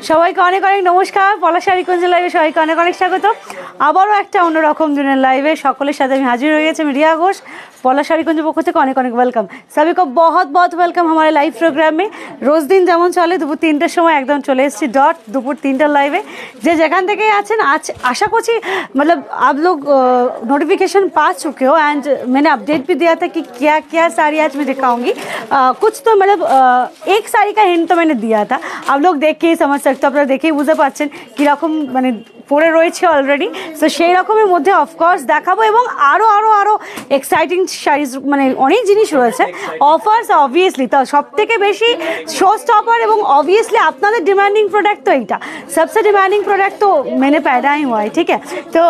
সবাইকে অনেক অনেক নমস্কার। পলাশ শাড়িকুঞ্জ লাইভে সবাইকে অনেক অনেক স্বাগত। আবারও একটা অন্যরকম দিনের লাইভে সকলের সাথে আমি হাজির হয়ে গেছি। আমি রিয়া ঘোষ, পলাশ শাড়িকুঞ্জ পক্ষ থেকে অনেক অনেক ওয়েলকাম। सभी को बहुत बहुत वेलकम हमारे लाइव प्रोग्राम में। रोज़ दिन যেমন চলে দুপুর 3টের সময় একদম চলে এসেছি ডট দুপুর 3টার লাইভে। যে যেখান থেকেই আছেন आज आशा করছি मतलब आप लोग नोटिफिकेशन पा चुके हो एंड मैंने अपडेट भी दिया था कि क्या क्या साड़ी आज मैं दिखाऊंगी। कुछ तो मतलब एक साड़ी का हिंट तो मैंने दिया था, आप लोग देख के ही समझ सकते हो। আপনারা দেখেই বুঝতে পারছেন কীরকম মানে পরে রয়েছে অলরেডি। সো সেই রকমের মধ্যে অফকোর্স দেখাবো এবং আরও এক্সাইটিং শাড়িজ মানে অনেক জিনিস রয়েছে। অফার্স অবভিয়াসলি তো সব থেকে বেশি শো স্টপার এবং অবভিয়াসলি আপনাদের डिमांडिंग प्रोडक्ट तो এইটা सबसे डिमांडिंग प्रोडक्ट तो मैंने पैदा ही हुआ है, ठीक है। तो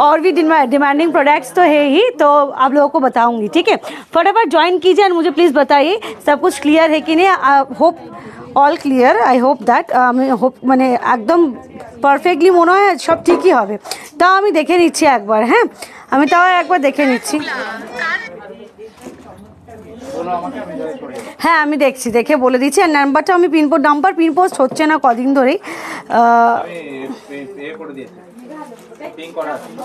और भी डिमांडिंग प्रोडक्ट्स तो है ही, तो आप लोगों को बताऊंगी, ठीक है। फटाफट ज्वाइन कीजिए और मुझे प्लीज़ बताइए सब कुछ क्लियर है कि नहीं। Hope all clear, I hope that. আমি হোপ মানে একদম পারফেক্টলি মনে হয় সব ঠিকই হবে। তাও আমি দেখে নিচ্ছি একবার, হ্যাঁ আমি তাও একবার দেখে নিচ্ছি। হ্যাঁ আমি দেখছি, দেখে বলে দিচ্ছি। আর নাম্বারটা আমি নাম্বার পিন পোস্ট হচ্ছে না কদিন ধরেই,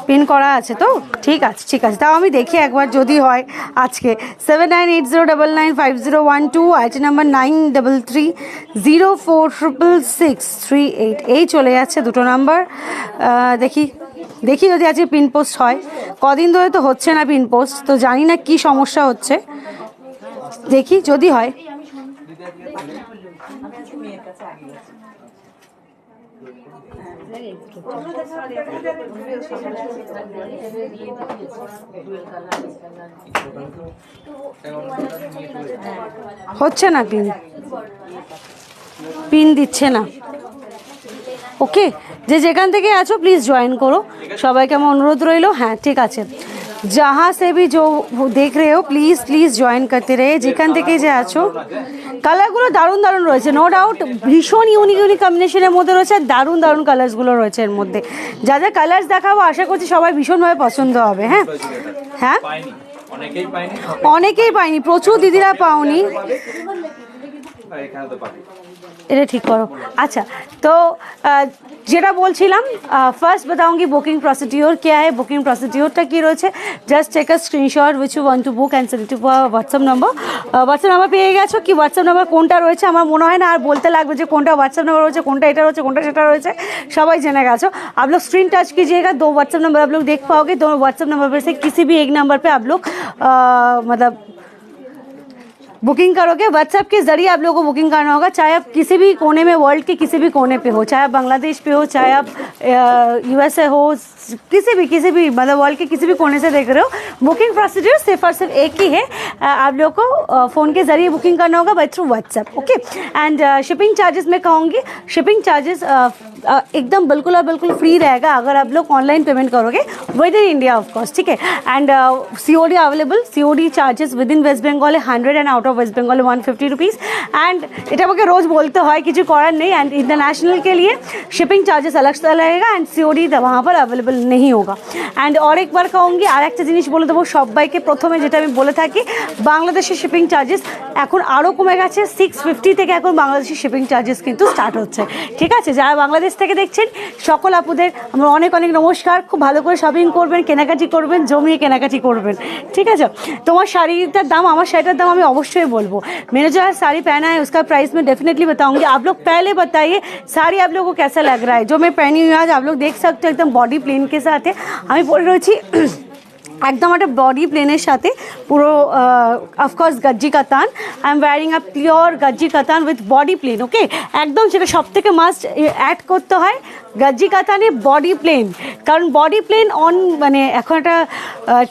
পিন করা আছে তো ঠিক আছে ঠিক আছে। তাও আমি দেখি একবার যদি হয় আজকে। 7980995012 আইটি নাম্বার 9330466638 এই চলে যাচ্ছে দুটো নাম্বার। দেখি দেখি যদি আজকে পিন পোস্ট হয়। কদিন ধরে তো হচ্ছে না পিন পোস্ট, তো জানি না কি সমস্যা হচ্ছে, দেখি যদি হয়। হচ্ছে না পিন, পিন দিচ্ছে না। ওকে, যে যেখান থেকে আছো প্লিজ জয়েন করো, সবাইকে আমার অনুরোধ রইলো। হ্যাঁ ঠিক আছে, जहाँ से भी जो देख रहे हो प्लीज़ प्लीज़ জয়েন করতে रहे যেখান থেকে যে আছো। কালারগুলো দারুণ দারুণ রয়েছে, নো ডাউট ভীষণ ইউনিক ইউনিক কম্বিনেশনের মধ্যে রয়েছে, দারুণ দারুণ কালার্সগুলো রয়েছে এর মধ্যে। যা যা কালার্স দেখাবো আশা করছি সবাই ভীষণভাবে পছন্দ হবে। হ্যাঁ হ্যাঁ অনেকেই পাইনি, প্রচুর দিদিরা পাওনি। এটা ঠিক করো। আচ্ছা তো যেটা বলছিলাম, ফার্স্ট बताऊंगी বুকিং প্রসিডিওর क्या है। বুকিং প্রসিডিওরটা কি রয়েছে, just take a screenshot which you want to book and send it to WhatsApp number. WhatsApp number পেয়ে গেছো কি, হোয়াটসঅ্যাপ নাম্বার কোনটা রয়েছে আমার মনে হয় না আর বলতে লাগবে যে কোনটা হোয়াটসঅ্যাপ নাম্বার রয়েছে, কোনটা এটা রয়েছে, কোনটা সেটা রয়েছে, সবাই জেনে গেছো। आप लोग स्क्रीन टच कीजिएगा, 2 व्हाट्सएप नंबर आप लोग देख पाओगे। 2 व्हाट्सएप नंबर पर से किसी भी एक नंबर पे आप लोग मतलब बुकिंग करोगे। व्हाट्सएप के जरिए आप लोगों को बुकिंग करना होगा, चाहे आप किसी भी कोने में वर्ल्ड के किसी भी कोने पे हो, चाहे आप बांग्लादेश पे हो, चाहे आप यूएसए हो, किसी भी मतलब वर्ल्ड के किसी भी कोने से देख रहे हो। बुकिंग प्रोसीड्यूर सिर्फ और सिर्फ एक ही है, आप लोगों को फ़ोन के ज़रिए बुकिंग करना होगा by through WhatsApp. Okay and shipping charges मैं कहूँगी, शिपिंग चार्जेस एकदम बिल्कुल और बिल्कुल फ्री रहेगा अगर आप लोग ऑनलाइन पेमेंट करोगे with in India of course, ठीक है। And COD available, COD charges with in West Bengal 100 and out of West Bengal 150 rupees. And এটা আমাকে রোজ বলতে হয়, কিছু করার নেই। एंड इंटरनेशनल के लिए शिपिंग चार्जेस अलग से रहेगा एंड सीओडी वहाँ पर अवेलेबल नहीं होगा। एंड और एक बार कहूँगी আর একটা জিনিস বলে দেবো সবাইকে, প্রথমে যেটা আমি বলে থাকি, বাংলাদেশের শিপিং চার্জেস এখন আরও কমে গেছে। 650 থেকে এখন বাংলাদেশের শিপিং চার্জেস কিন্তু স্টার্ট হচ্ছে, ঠিক আছে? যারা বাংলাদেশ থেকে দেখছেন সকল আপুদের আমার অনেক অনেক নমস্কার। খুব ভালো করে শপিং করবেন, কেনাকাটি করবেন, জমিয়ে কেনাকাটি করবেন, ঠিক আছে? তোমার শাড়িটার দাম, আমার শাড়িটার দাম আমি অবশ্যই বলবো। मैंने जो साड़ी पहना है उसका प्राइस मैं डेफिनेटली बताऊंगी। आप लोग पहले बताइए साड़ी आप लोगों को कैसा लग रहा है। जो मैं पहनी हुई आज आप लोग देख सकते हो एकदम बॉडी प्लेन के साथ है। আমি পরে রয়েছি একদম একটা বডি প্লেনের সাথে পুরো of course Gajji Katan. I am wearing a pure Gajji Katan with body plain, ওকে? একদম সেটা সব থেকে মাস্ট অ্যাড করতে হয় গজ্জি কাতানে বডি প্লেন, কারণ বডি প্লেন মানে এখন একটা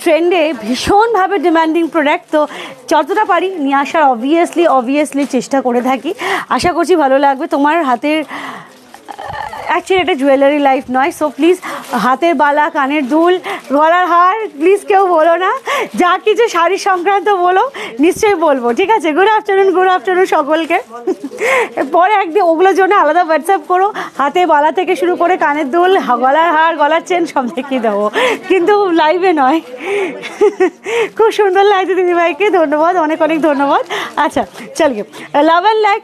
ট্রেন্ডে ভীষণভাবে ডিমান্ডিং প্রোডাক্ট। তো যতটা পারি নিয়ে আসার অবভিয়াসলি চেষ্টা করে থাকি। আশা করছি ভালো লাগবে। তোমার হাতের অ্যাকচুয়ালি এটা জুয়েলারি লাইফ নয়, সো প্লিজ হাতের বালা, কানের দুল, গলার হার প্লিজ কেউ বলো না। যা কিছু শাড়ি সংক্রান্ত বলো নিশ্চয়ই বলবো, ঠিক আছে? গুড আফটারনুন সকলকে। পরে একদিন ওগুলোর জন্য আলাদা হোয়াটসঅ্যাপ করো। হাতে বালা থেকে শুরু করে কানের দুল, গলার হার, গলার চেন সব দেখিয়ে দেবো, কিন্তু লাইভে নয়। খুব সুন্দর লাগছে দিদিভাইকে, ধন্যবাদ, অনেক অনেক ধন্যবাদ। अच्छा चलिए, 11 लाख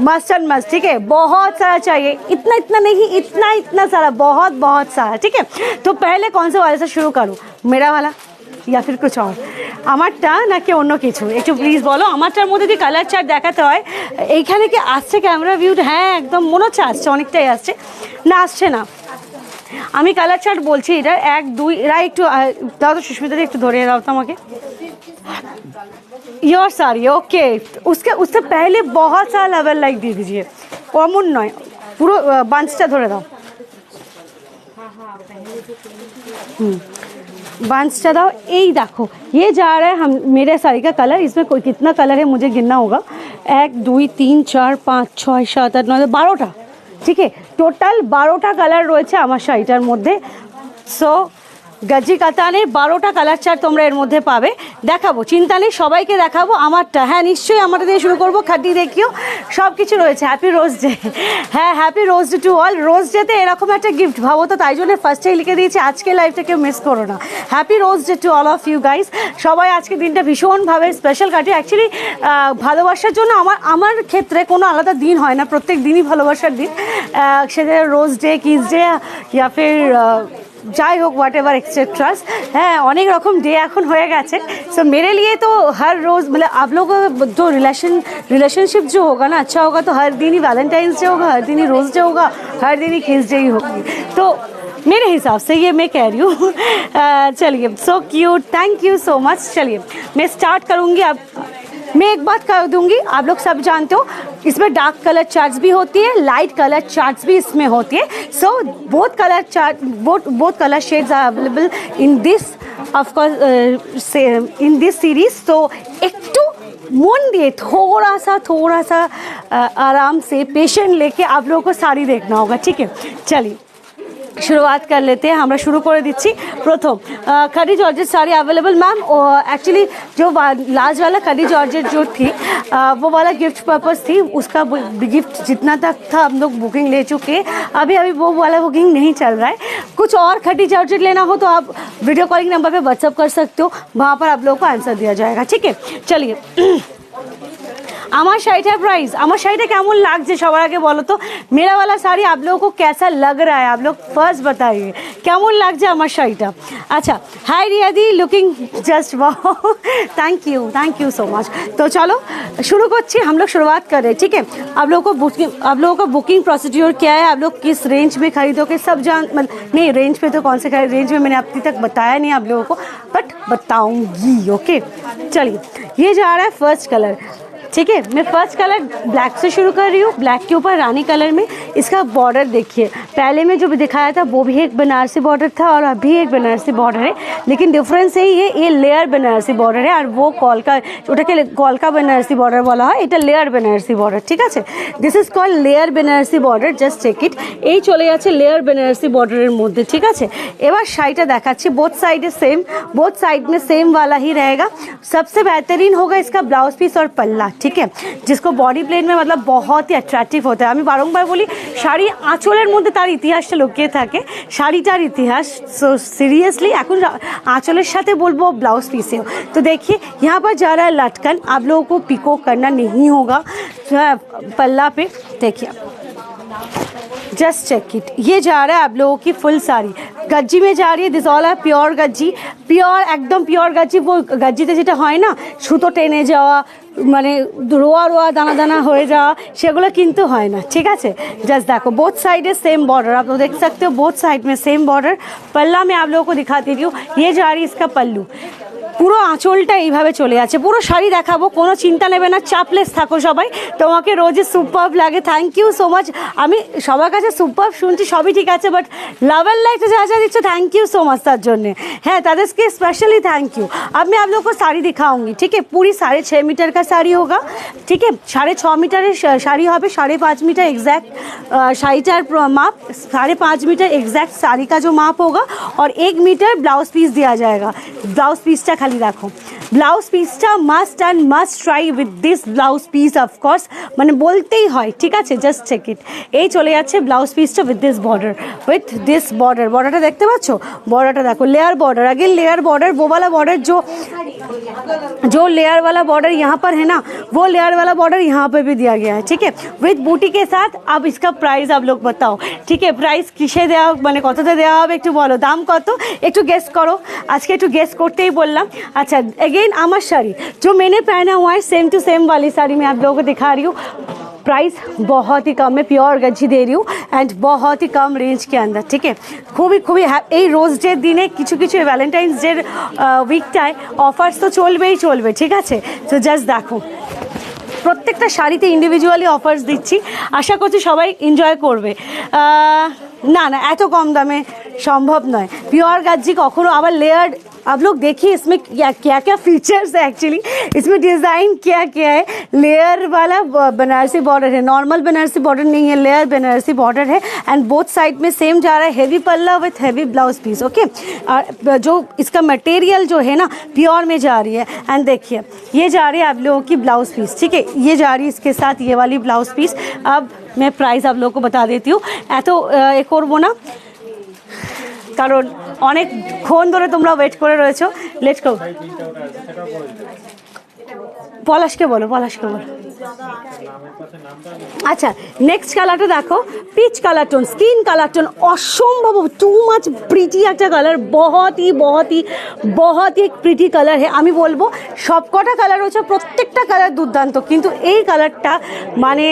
मस्ट एंड मस्ट, ठीक है? बहुत सारा चाहिए, इतना नहीं, इतना सारा, बहुत सारा, ठीक है? तो पहले कौन से वाले से शुरू करूँ, मेरा वाला या फिर कुछ और? আমারটা নাকি অন্য কিছু একটু প্লিজ বলো। আমারটার মধ্যে যদি কালার চার্ট দেখাতে হয়, এইখানে কি আসছে ক্যামেরা ভিউড? হ্যাঁ একদম মনে হচ্ছে আসছে, অনেকটাই আসছে। না আসছে না, আমি কালার চার্ট বলছি। এটা 1 2 এরা একটু দাও তো, সুস্মিতাদি একটু ধরে দাও তো আমাকে। योर साड़ी ओके, उससे पहले बहुत सारा लेवल लाइक दे दीजिए, कॉमन नয়, পুরো বাঞ্চটা ধরে দাও। बांसटा दाओ। यही देखो ये जा रहा है हम मेरे साड़ी का कलर। इसमें कोई कितना कलर है मुझे गिनना होगा, 1 2 3 4 5 6 7 8 9 12টা, ठीक है? টোটাল 12টা কালার রয়েছে আমার শাড়িটার মধ্যে। সো গজ্জি কাতানের 12টা কালার চার্ট তোমরা এর মধ্যে পাবে। দেখাবো, চিন্তা নেই, সবাইকে দেখাবো। আমারটা হ্যাঁ নিশ্চয়ই আমারটা দিয়ে শুরু করবো। খাটি দেখিও, সব কিছু রয়েছে। হ্যাপি রোজ ডে, হ্যাঁ happy rose day to all. Rose ডেতে এরকম একটা গিফট ভাবো তো, তাই জন্য ফার্স্টেই লিখে দিয়েছি আজকে লাইফটা কেউ মিস করো না। Happy rose day to all of you guys. সবাই আজকে দিনটা ভীষণভাবে স্পেশাল কাটে। অ্যাকচুয়ালি ভালোবাসার জন্য আমার ক্ষেত্রে কোনো আলাদা দিন হয় না, প্রত্যেক দিনই ভালোবাসার দিন। সেটা রোজ ডে, কিস ডে, ইয়া ফির যাই হোক হোয়াট एवर एक्सेट्रास, হ্যাঁ অনেক রকম ডে এখন হয়ে গেছে। सो मेरे लिए तो हर रोज़ मतलब आप लोगों का जो रिलेशनशिप जो होगा ना अच्छा होगा, तो हर दिन ही वैलेंटाइंस डे होगा, हर दिन ही रोज़ डे होगा, हर दिन ही किस डे ही होगी। तो मेरे हिसाब से ये मैं कह रही हूँ। चलिए, so cute, thank you so much. चलिए मैं स्टार्ट करूँगी। अब मैं एक बात कर दूंगी, आप लोग सब जानते हो इसमें डार्क कलर चार्ट्स भी होती है, लाइट कलर चार्ट्स भी इसमें होती है। So both colour shades are available in this of course in this series. तो একটু मन दिए थोड़ा सा आराम से पेशेंट लेके आप लोगों को साड़ी देखना होगा, ठीक है? चलिए शुरुआत कर लेते हैं। আমরা শুরু করে দিচ্ছি। প্রথম खड़ी georgette sari available ma'am. Actually जो लास्ट वाला खड़ी जॉर्जेट जो थी वो वाला गिफ्ट पर्पस थी, उसका गिफ्ट जितना तक था हम लोग बुकिंग ले चुके हैं। अभी वो वाला बुकिंग नहीं चल रहा है। कुछ और खड़ी जॉर्जेट लेना हो तो आप वीडियो कॉलिंग नंबर पे व्हाट्सअप कर सकते हो, वहाँ पर आप लोगों को आंसर दिया जाएगा, ठीक है? चलिए আমার শাড়িটার প্রাইস, আমার শাড়িটা কেমন লাগছে সবার আগে বলো তো। मेरा वाला साड़ी आप लोगों को कैसा लग रहा है, आप लोग फर्स्ट बताइए কেমন লাগছে আমার শাড়িটা। अच्छा hi Riyadi, looking just wow, thank you so much. तो चलो शुरू करছি, हम लोग शुरुआत कर रहे हैं, ठीक है? आप लोगों को बुकिंग प्रोसीड्योर क्या है, आप लोग किस रेंज में खरीदोगे सब जान, मतलब नहीं रेंज पे तो कौन से रेंज में मैंने अभी तक बताया नहीं आप लोगों को, बट बताऊंगी, ओके? चलिए ये जा रहा है फर्स्ट कलर, ठीक है? मैं फर्स्ट कलर ब्लैक से शुरू कर रही हूँ। ब्लैक के ऊपर रानी कलर में इसका बॉर्डर देखिए। पहले में जो भी दिखाया था वो भी एक बनारसी बॉर्डर था और अभी एक बनारसी बॉर्डर है, लेकिन डिफरेंस यही है, ये लेयर बनारसी बॉर्डर है और वो কলকা बनारसी बॉर्डर বলা হয়, এটা লেয়ার বেনারসি বর্ডার, ঠিক আছে? This is called layer Banarasi border, just check it. এই চলে যাচ্ছে লেয়ার বেনারসি বর্ডারের মধ্যে, ঠিক আছে? এবার শাড়িটা দেখাচ্ছি। Both side same, both side में सेम वाला ही रहेगा। सबसे बेहतरीन होगा इसका ब्लाउज पीस और पल्ला, ठीक है? जिसको बॉडी प्लेन में मतलब बहुत ही अट्रैक्टिव होता है। আমি বারংবার বলি শাড়ি আঁচলের মধ্যে তার ইতিহাসটা লুকিয়ে থাকে, শাড়িটার ইতিহাস। সো সিরিयसली এখন आंचलेर साथे बोलबो ब्लाउज पीसेও। तो देखिए यहाँ पर जा रहा है लटकन, आप लोगों को पिको करना नहीं होगा पल्ला पे। देखिए जस्ट चेक इट, ये जा रहा है आप लोगों की फुल साड़ी गज्जी में जा रही है। दिस ऑल है प्योर गज्जी, प्योर एकदम प्योर गज्जी। वो गज्जीते যেটা হয় না সুতো টেনে যাওয়া, মানে রোয়া রোয়া দানা দানা হয়ে যাওয়া, সেগুলো কিন্তু হয় না, ঠিক আছে। जस्ट देखो बोथ साइड है सेम बॉर्डर, आप लोग देख सकते हो बोथ साइड में सेम बॉर्डर। पल्ला में आप लोगों को दिखाती रही हूँ, ये जा रही है इसका पल्लू। পুরো আঁচলটা এইভাবে চলে যাচ্ছে, পুরো শাড়ি দেখাবো, কোনো চিন্তা নেবে না, চাপলেস থাকো সবাই। তোমাকে রোজই সুপারব লাগে, থ্যাংক ইউ সো মাচ। আমি সবার কাছে সুপারব শুনছি, সবই ঠিক আছে, বাট লাভ एंड लाइट যা যা দিচ্ছ থ্যাংক ইউ সো মাচ তার জন্যে। হ্যাঁ তাদেরকে स्पेशली थैंक यू। अब मैं आप लोग को साड़ी दिखाऊंगी, ठीक है। पूरी 6.5 मीटर का साड़ी होगा, ठीक है। 6.5 मीटर শাড়ি হবে, 5.5 मीटर एग्जैक्ट শাড়িটার মাপ, 5.5 मीटर एग्जैक्ट साड़ी का जो माप होगा, और 1 मीटर ब्लाउज पीस दिया जाएगा। ब्लाउज पीसটা খালি দেখো, ব্লাউজ পিসটা must and must try with this blouse piece of course, মানে বলতেই হয়, ঠিক আছে। জাস্ট চেক ইট, এই চলে যাচ্ছে ব্লাউজ পিসটা with this border, with this border. बॉर्डरটা দেখতে পাচ্ছ, बॉर्डरটা देखो, layer border, again layer border. वो वाला बॉर्डर जो लेयर वाला बॉर्डर यहाँ पर है ना, वो लेयर वाला बॉर्डर यहाँ पे भी दिया गया है, ठीक है, विथ बूटी के साथ। अब इसका प्राइस आप लोग बताओ, ठीक है। प्राइस কিসে দেওয়া, মানে কততে দেওয়া হবে একটু বলো, দাম কত একটু গেস করো। আজকে একটু গেস করতেই বললাম। अच्छा अगेन अमर साड़ी जो मैंने पहना हुआ है, सेम टू सेम वाली साड़ी मैं आप लोगों को दिखा रही हूँ। प्राइस बहुत ही कम है, प्योर गज्जी दे रही हूँ, एंड बहुत ही कम रेंज के अंदर, ठीक है। খুবই এই রোজ ডের দিনে কিছু ভ্যালেন্টাইন্স ডের উইকটায় অফার্স তো চলবেই চলবে, ঠিক আছে। তো জাস্ট দেখো প্রত্যেকটা শাড়িতে ইন্ডিভিজুয়ালি অফার্স দিচ্ছি, আশা করছি সবাই এনজয় করবে। না না এত কম দামে সম্ভব নয়। পিওর গজ্জি কখনো আবার লেয়ার্ড, आप लोग देखिए इसमें क्या क्या फीचर्स है एक्चुअली, इसमें डिज़ाइन क्या क्या है। लेयर वाला बनारसी बॉर्डर है, नॉर्मल बनारसी बॉर्डर नहीं है, लेयर बनारसी बॉर्डर है, एंड बोथ साइड में सेम जा रहा है हेवी पल्ला with heavy blouse piece, okay. और जो इसका मटेरियल जो है ना प्योर में जा रही है, एंड देखिए ये जा रही है आप लोगों की ब्लाउज पीस, ठीक है। ये जा रही है इसके साथ ये वाली ब्लाउज पीस। अब मैं प्राइस आप लोगों को बता देती हूँ, এত এ করবো না কারণ অনেকক্ষণ ধরে তোমরা ওয়েট করে রয়েছো। লেটস গো, পলাশকে বলো। আচ্ছা নেক্সট কালারটা দেখো, peach colour tone, skin colour tone, অসম্ভব টু মাচ প্রিটি একটা কালার, बहुत ही প্রিটি কালার है। আমি বলবো সবকটা কালার হচ্ছে, প্রত্যেকটা কালার দুর্দান্ত, কিন্তু এই কালারটা মানে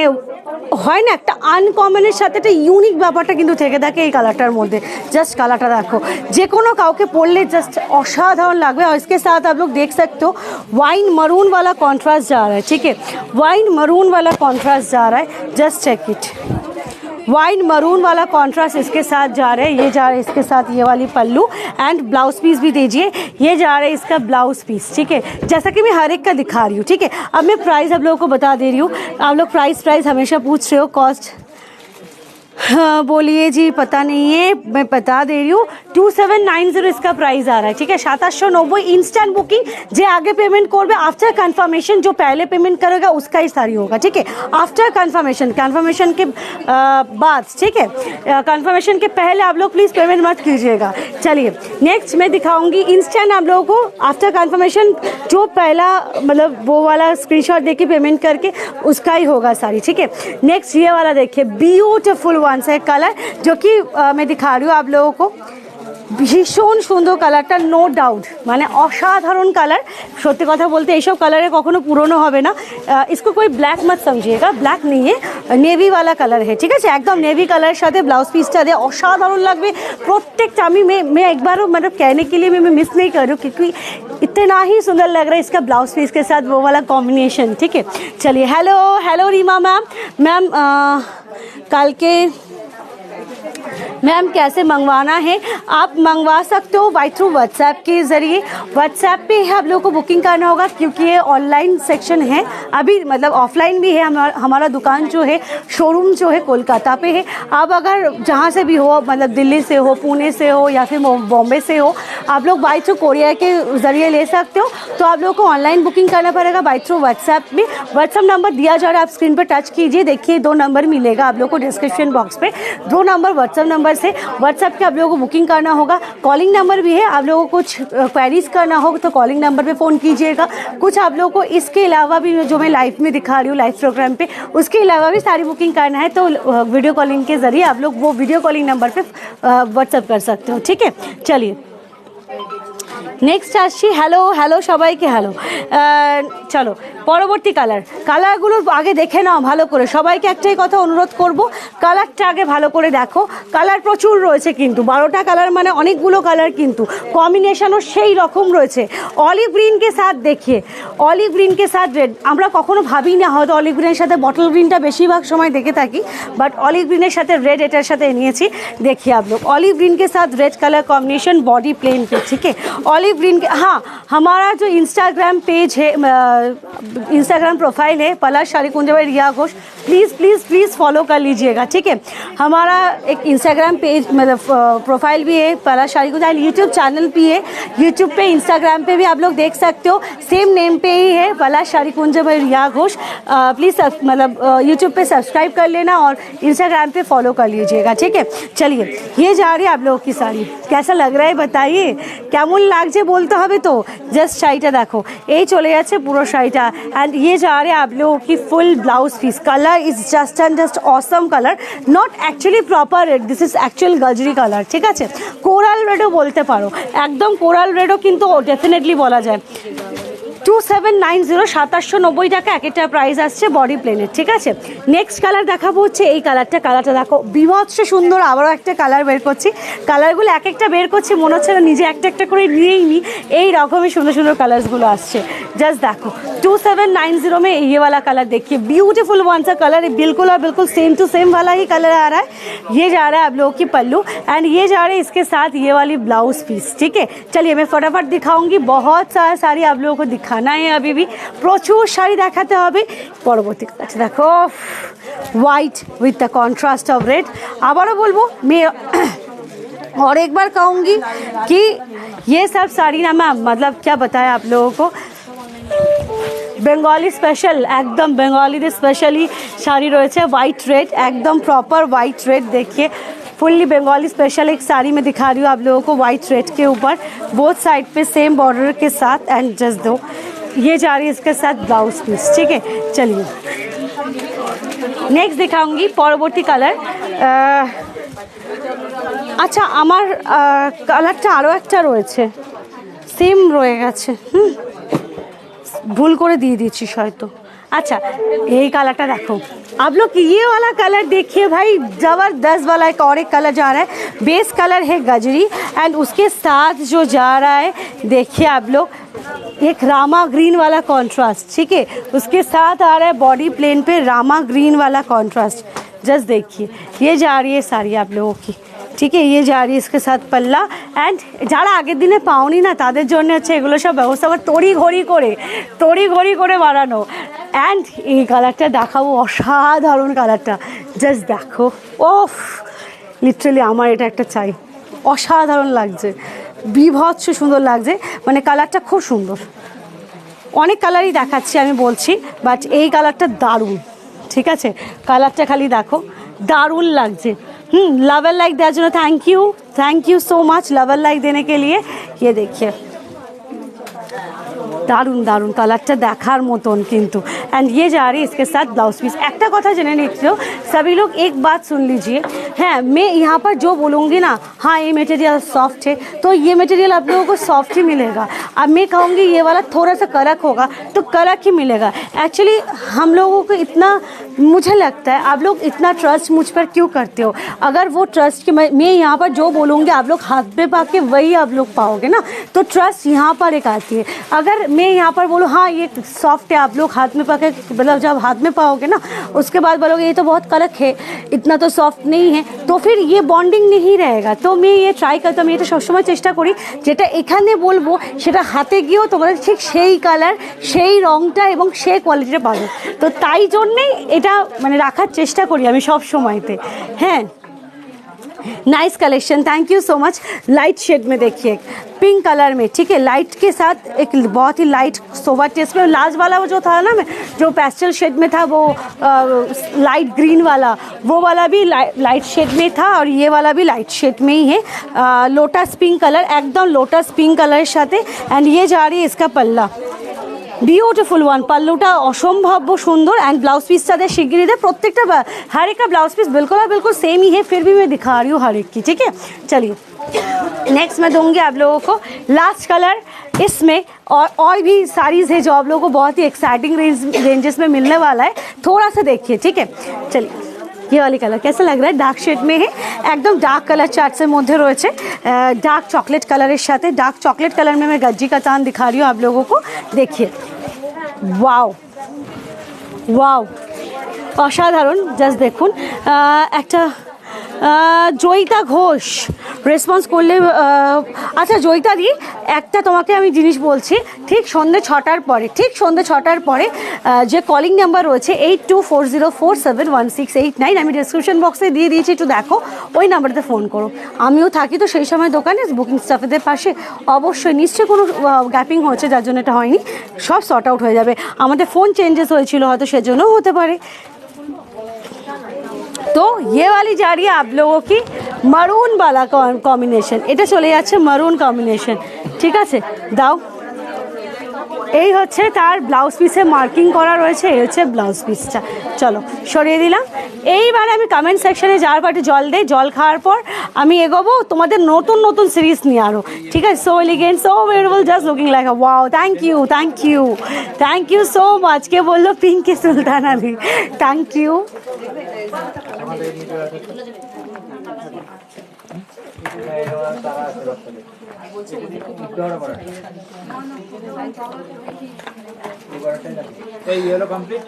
হয় না একটা আনকমনের সাথে একটা ইউনিক ব্যাপারটা কিন্তু থেকে থাকে এই কালারটার মধ্যে। জাস্ট কালারটা দেখো, যে কোনো কাউকে পরলে জাস্ট অসাধারণ লাগবে। और इसके साथ आप लोग देख सकते हो वाइन मरून वाला कॉन्ट्रास्ट जा रहा है, ठीक है। वाइन मरून वाला कॉन्ट्रास्ट जा रहा है, just check it. Wine maroon वाला कॉन्ट्रास्ट इसके साथ जा रहा है, ये जा रहा है इसके साथ ये वाली पल्लू, एंड ब्लाउज पीस भी दीजिए, ये जा रहा है इसका ब्लाउज पीस, ठीक है। जैसा कि मैं हर एक का दिखा रही हूँ, ठीक है। अब मैं प्राइस आप लोगों को बता दे रही हूँ। आप लोग प्राइस हमेशा पूछ रहे हो, कॉस्ट हाँ बोलिए जी, पता नहीं है, मैं बता दे रही हूँ 2790 इसका प्राइस आ रहा है, ठीक है। 2790 इंस्टेंट बुकिंग, जो आगे पेमेंट कर आफ्टर कन्फर्मेशन, जो पहले पेमेंट करेगा उसका ही सारी होगा, ठीक है। आफ्टर कन्फर्मेशन के बाद, ठीक है, कन्फर्मेशन के पहले आप लोग प्लीज़ पेमेंट मत कीजिएगा। चलिए नेक्स्ट मैं दिखाऊंगी इंस्टेंट आप लोगों को आफ्टर कन्फर्मेशन, जो पहला मतलब वो वाला स्क्रीनशॉट देके पेमेंट करके उसका ही होगा सारी, ठीक है। नेक्स्ट ये वाला देखिए, ब्यूटीफुल वन से कलर, जो कि मैं दिखा रही हूँ आप लोगों को। भीषण सुंदर कलरটা नो डाउट, মানে অসাধারণ কালার। সত্যি কথা বলতে এইসব কালারে কখনো পুরনো হবে না। इसको कोई ब्लैक मत समझिएगा, ब्लैक नहीं है, नेवी वाला कलर है, ठीक है। एकदम नेवी कलर साथे ब्लाउज पीसটা দিয়ে অসাধারণ লাগবে প্রত্যেকটা। मैं एक बार मतलब कहने के लिए मैं मिस नहीं कर रही हूँ, क्योंकि इतना ही सुंदर लग रहा है इसका ब्लाउज पीस के साथ वो वाला कॉम्बिनेशन, ठीक है। चलिए हेलो रीमा मैम कल के मैम कैसे मंगवाना है, आप मंगवा सकते हो बाई थ्रू व्हाट्सएप के ज़रिए। व्हाट्सएप पे आप लोगों को बुकिंग करना होगा क्योंकि ये ऑनलाइन सेक्शन है अभी, मतलब ऑफलाइन भी है। हमारा दुकान जो है, शोरूम जो है कोलकाता पे है। आप अगर जहाँ से भी हो, मतलब दिल्ली से हो, पुणे से हो या फिर बॉम्बे से हो, आप लोग बाई थ्रू कोरियर के ज़रिए ले सकते हो। तो आप लोगों को ऑनलाइन बुकिंग करना पड़ेगा बाई थ्रू व्हाट्सएप में। व्हाट्सएप नंबर दिया जा रहा है, आप स्क्रीन पर टच कीजिए, देखिए 2 नंबर मिलेगा आप लोग को डिस्क्रिप्शन बॉक्स पे। 2 नंबर व्हाट्सएप नंबर से व्हाट्सएप के आप लोगों को बुकिंग करना होगा। कॉलिंग नंबर भी है, आप लोगों को कुछ क्वेरीज करना होगा तो कॉलिंग नंबर पे फ़ोन कीजिएगा। कुछ आप लोगों को इसके अलावा भी जो मैं लाइव में दिखा रही हूँ लाइव प्रोग्राम पे, उसके अलावा भी सारी बुकिंग करना है तो वीडियो कॉलिंग के ज़रिए आप लोग वो वीडियो कॉलिंग नंबर पे व्हाट्सएप कर सकते हो। ठीक है, चलिए নেক্সট আসছি। হ্যালো হ্যালো সবাইকে হ্যালো। চলো পরবর্তী কালারগুলো আগে দেখে নাও ভালো করে। সবাইকে একটাই কথা অনুরোধ করব, কালারটা আগে ভালো করে দেখো। কালার প্রচুর রয়েছে কিন্তু, 12টা কালার মানে অনেকগুলো কালার, কিন্তু কম্বিনেশনও সেই রকম রয়েছে। অলিভ গ্রিনকে সাথ দেখিয়ে, অলিভ গ্রিনকে সাথ রেড, আমরা কখনো ভাবি না হয়তো অলিভ গ্রিনের সাথে বটল গ্রিনটা বেশিরভাগ সময় দেখে থাকি, বাট অলিভ গ্রিনের সাথে রেড এটার সাথে নিয়েছি। देखिए आप लोग ऑलिव ग्रीन के साथ red colour combination body plain पे। ठीक है, ऑलिव ग्रीन के, हाँ हमारा जो इंस्टाग्राम पेज है, इंस्टाग्राम प्रोफाइल है Palash sari Kunj by Riya Ghosh, please please please follow कर लीजिएगा। ठीक है, हमारा एक इंस्टाग्राम पेज मतलब प्रोफाइल भी है पलाश साड़ी कुंज, यूट्यूब चैनल भी है, यूट्यूब पे इंस्टाग्राम पे भी आप लोग देख सकते हो, सेम नेम पे ही है पलाश साड़ी कुंज बाई रिया घोष। प्लीज़ मतलब यूट्यूब पे सब्सक्राइब कर लेना और इंस्टाग्राम पे फॉलो कर लीजिएगा। ठीक है, चलिए ये जा रही है आप लोगों की साड़ी, कैसा लग रहा है बताइए, কেমন লাগছে বলতে হবে তো। জাস্ট শাড়িটা দেখো, এই চলে যাচ্ছে পুরো শাড়িটা। एंड ये जा रहे हैं आप लोगों की full blouse piece. Colour is just and just awesome colour, not actually proper red, this is actual gajri colour. ঠিক আছে, কোরাল রেডও বলতে পারো, একদম কোরাল রেডও কিন্তু ডেফিনেটলি বলা যায়। 2790 2790 টাকা এক একটা প্রাইস আসছে বডি প্লেনের। ঠিক আছে, নেক্সট কালার দেখাবো হচ্ছে এই কালারটা দেখো বিভৎস সুন্দর। আবারও একটা কালার বের করছি, কালারগুলো এক একটা বের করছি মনে হচ্ছে না নিজে একটা একটা করে নিয়েই নি, এই রকমই সুন্দর সুন্দর কালারসগুলো আসছে। जस्ट देखो 2790 में ये वाला कलर देखिए, ब्यूटीफुल वन सा कलर है, बिल्कुल और बिल्कुल सेम टू सेम वाला ही कलर आ रहा है। ये जा रहा है आप लोगों की पल्लू एंड ये जा रहा है इसके साथ ये वाली ब्लाउज पीस। ठीक है, चलिए मैं फटाफट दिखाऊंगी, बहुत सारा साड़ी आप लोगों को दिखाना है, अभी भी प्रचुर শাড়ি দেখাতে হবে। পরবর্তী কালার দেখো, white with the contrast of red. আবারও বলবো मैं और एक बार कहूँगी कि ये सब साड़ी ना मैम मतलब क्या बताया आप लोगों को, বেঙ্গলি স্পেশাল, একদম বেঙ্গলিদের স্পেশালি শাড়ি রয়েছে হোয়াইট রেড, एकदम प्रॉपर वाइट रेड। देखिए फुल्ली बंगाली स्पेशल एक साड़ी में दिखा रही हूँ आप लोगों को वाइट रेड के ऊपर, बोथ साइड पे सेम बॉर्डर के साथ। एंड जस्ट दो ये जा रही है इसके साथ ब्लाउज पीस। ठीक है, चलिए नेक्स्ट दिखाऊंगी পরবর্তী কালার। আচ্ছা আমার কালারটা আরও একটা রয়েছে, সেম রয়ে গেছে, ভুল করে দিয়ে দিয়েছি হয়তো। अच्छा यही कलर देखो आप लोग, ये वाला कलर देखिए भाई, ज़बरदस्त वाला एक और एक कलर जा रहा है। बेस कलर है गजरी एंड उसके साथ जो जा रहा है देखिए आप लोग एक रामा ग्रीन वाला कॉन्ट्रास्ट। ठीक है, उसके साथ आ रहा है बॉडी प्लेन पे रामा ग्रीन वाला कॉन्ट्रास्ट। जस्ट देखिए ये जा रही है साड़ी आप लोगों की। ठीक है, ये जा रही है इसके साथ पल्ला एंड যারা আগের দিনে পাওনি না তাদের জন্য হচ্ছে এগুলো সব ব্যবস্থা করে তড়ি ঘড়ি করে বানানো। অ্যান্ড এই কালারটা দেখাবো, অসাধারণ কালারটা, জাস্ট দেখো, ওফ লিটারালি আমার এটা একটা চাই, অসাধারণ লাগছে, বিভৎস সুন্দর লাগছে, মানে কালারটা খুব সুন্দর। অনেক কালারই দেখাচ্ছি আমি বলছি, বাট এই কালারটা দারুণ। ঠিক আছে, কালারটা খালি দেখো, দারুণ লাগছে। लवर लाइक देওয়ার জন্য thank you so much lover like देने के लिए। ये देखिए दारुण दारुण कलरটা দেখার মতন কিন্তু। एंड ये जा रही है इसके साथ ब्लाउज पीस। একটা কথা জেনে নিচ্ছিও सभी लोग, एक बात सुन लीजिए, है मैं यहाँ पर जो बोलूँगी ना, हाँ ये मटेरियल सॉफ्ट है तो ये मटेरियल आप लोगों को सॉफ्ट ही मिलेगा। अब मैं कहूँगी ये वाला थोड़ा सा कड़क होगा तो कड़क ही मिलेगा। एक्चुअली हम लोगों को इतना, मुझे लगता है आप लोग इतना ट्रस्ट मुझ पर क्यों करते हो। अगर वो ट्रस्ट के मैं यहाँ पर जो बोलूँगी आप लोग हाथ पे पा के वही आप लोग पाओगे ना, तो ट्रस्ट यहाँ पर एक आती है। अगर मैं यहाँ पर बोलूँ हाँ ये सॉफ्ट है, आप लोग हाथ में पाके मतलब जब हाथ में पाओगे ना उसके बाद बोलोगे ये तो बहुत कड़क है, इतना तो सॉफ्ट नहीं है, तो फिर ये बॉन्डिंग नहीं रहेगा। तो मैं ये ট্রাই করতে, আমি এটা সবসময় চেষ্টা করি যেটা এখানে বলবো সেটা হাতে গিয়েও তোমরা ঠিক সেই কালার, সেই রঙটা এবং সেই কোয়ালিটিটা পাবে। তো তাই জন্যেই এটা মানে রাখার চেষ্টা করি আমি সব সময়তে। হ্যাঁ, nice collection, thank you so much. Light shade में देखिए, पिंक कलर में, ठीक है, लाइट के साथ एक बहुत ही लाइट सोबर टेस्ट में। लास्ट वाला वो जो था ना, मैं जो पेस्टल शेड में था वो लाइट ग्रीन वाला, वो वाला भी लाइट शेड में था और ये वाला भी लाइट शेड में ही है। लोटस पिंक कलर, एकदम लोटस पिंक कलर साथे। एंड ये जा रही है इसका पल्ला, বিউটিফুল ওয়ান, পাল্লুটা অসম্ভব সুন্দর। एंड ब्लाउज पीस साथ शिगगिरी दे, प्रत्येकटा हर एक का ब्लाउज पीस बिल्कुल और बिल्कुल सेम ही है, फिर भी मैं दिखा रही हूँ हर एक की, ठीक है। चलिए नेक्स्ट मैं दूंगी आप लोगों को लास्ट कलर इसमें, और भी साड़ीज़ है जो आप लोगों को बहुत ही एक्साइटिंग रेंजेस में मिलने वाला है। थोड़ा सा देखिए, ठीक है। चलिए ये वाली कलर कैसा लग रहा है, डार्क शेड में है, एकदम डार्क कलर चार्ट्सের মধ্যে রয়েছে, डार्क चॉकलेट कलर साथ। डार्क चॉकलेट कलर में मैं गज्जी का तान दिखा रही हूँ आप लोगों को, देखिए वाओ वाओ অসাধারণ। জাস্ট দেখুন একটা জয়িতা ঘোষ রেসপন্স করলে, আচ্ছা জয়িতা দি একটা তোমাকে আমি জিনিস বলছি, ঠিক সন্ধ্যে 6টার পরে, ঠিক সন্ধ্যে 6টার পরে যে কলিং নাম্বার রয়েছে 8240471689, আমি ডিসক্রিপশন বক্সে দিয়ে দিয়েছি, একটু দেখো, ওই নাম্বারতে ফোন করো। আমিও থাকি তো সেই সময় দোকানে বুকিং স্টাফেদের পাশে, অবশ্যই নিশ্চয়ই কোনো গ্যাপিং হয়েছে যার জন্য এটা হয়নি, সব সর্ট আউট হয়ে যাবে। আমাদের ফোন চেঞ্জেস হয়েছিল হয়তো, সেজন্যও হতে পারে। तो ये वाली जा रही है आप लोगों की मरून वाला कॉम्बिनेशन, এটা চলে যাচ্ছে मरून कॉम्बिनेशन, ঠিক আছে। দাও, এই হচ্ছে তার ব্লাউজ পিসে মার্কিং করা রয়েছে, এই হচ্ছে ব্লাউজ পিসটা। চলো সরিয়ে দিলাম। এইবার আমি কমেন্ট সেকশনে যাওয়ার পর জল দেই, জল খাওয়ার পর আমি এগোবো তোমাদের নতুন নতুন সিরিজ নিয়ে আরও, ঠিক আছে। So elegant, so beautiful, just looking like a wow. Thank you, thank you, thank you so much. কে বললো পিঙ্কি সুলতান আলী, থ্যাংক ইউ। এই ইয়েলো কমপ্লিট,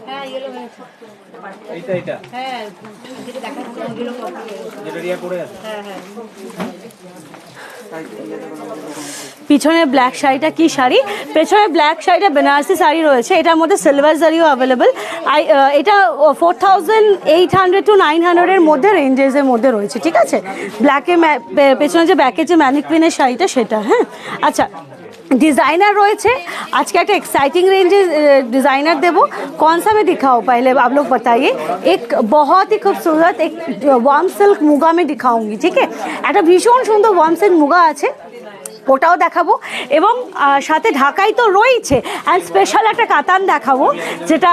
হ্যাঁ ইয়েলো হয়েছে, এইটা এইটা হ্যাঁ যেটা দেখাচ্ছি ইয়েলো কমপ্লিট, যেটা রিয়া পড়ে আছে, হ্যাঁ হ্যাঁ। পিছনে ব্ল্যাক শাড়িটা কি শাড়ি, পেছনে ব্ল্যাক শাড়িটা বেনারসি শাড়ি রয়েছে, এটার মধ্যে সিলভার জারিও অ্যাভেলেবেল। এটা 4800 to 900 এর মধ্যে রেঞ্জেসের মধ্যে রয়েছে, ঠিক আছে। ব্ল্যাকে পেছনে যে ব্যাকে যে ম্যানিকুইনের শাড়িটা সেটা, হ্যাঁ। আচ্ছা डिज़ाइनर রয়েছে আজকে একটা एक्साइटिंग रेंज डिज़ाइनर देवो, कौन सा मैं दिखाऊँ पहले आप लोग बताइए। एक बहुत ही खूबसूरत एक वार्म सिल्क मुगा में दिखाऊंगी, ठीक है। একটা ভীষণ সুন্দর वार्म सिल्क मुगा আছে, ওটাও দেখাবো, এবং সাথে ঢাকাই তো রয়েছে। অ্যান্ড স্পেশাল একটা কাতান দেখাবো, যেটা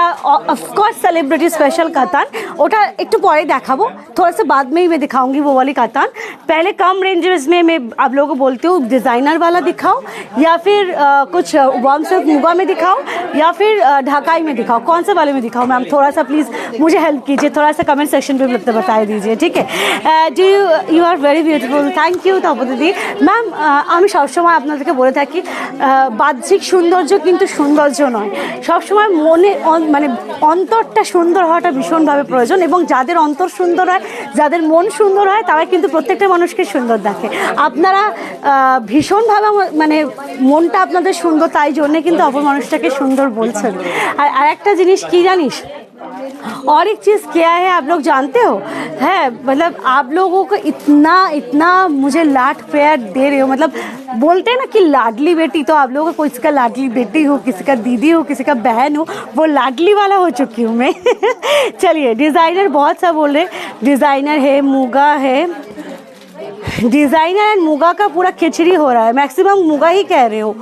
অফকোর্স सेलिब्रिटी स्पेशल कातान, ওটা একটু परे দেখাবো, थोड़ा सा बाद में ही मैं दिखाऊंगी वो वाली कातान। पहले कम रेंजेस में मैं आप लोगों को बोलती हूँ डिज़ाइनर वाला दिखाओ, या फिर कुछ वार्म सिल्क मुगा में दिखाओ, या फिर ढाकाई में दिखाओ, कौन से वाले में दिखाओ मैम, थोड़ा सा प्लीज़ मुझे हेल्प कीजिए, थोड़ा सा कमेंट सेक्शन पे बता दीजिए, ठीक है। Do you are very beautiful, thank you Tapati di ma'am. আমি সবসময় আপনাদেরকে বলে থাকি, বাহ্যিক সৌন্দর্য কিন্তু সৌন্দর্য নয়, সবসময় মনে মানে অন্তরটা সুন্দর হওয়াটা ভীষণভাবে প্রয়োজন, এবং যাদের অন্তর সুন্দর হয়, যাদের মন সুন্দর হয়, তারা কিন্তু প্রত্যেকটা মানুষকে সুন্দর দেখে। আপনারা ভীষণভাবে মানে মনটা আপনাদের সুন্দর, তাই জন্যে কিন্তু অপর মানুষটাকে সুন্দর বলছেন। আর একটা জিনিস কি জানিস, और एक चीज़ क्या है आप लोग जानते हो, है मतलब आप लोगों को इतना इतना मुझे लाड प्यार दे रहे हो, मतलब बोलते हैं ना कि लाडली बेटी, तो आप लोगों को किसी का लाडली बेटी हो, किसी का दीदी हो, किसी का बहन हो, वो लाडली वाला हो चुकी हूँ मैं। चलिए डिज़ाइनर बहुत सा बोल रहे, डिज़ाइनर है, मुगा है, डिज़ाइनर एंड मुगा का पूरा खिचड़ी हो रहा है, मैक्सिमम मुगा ही कह रहे हो।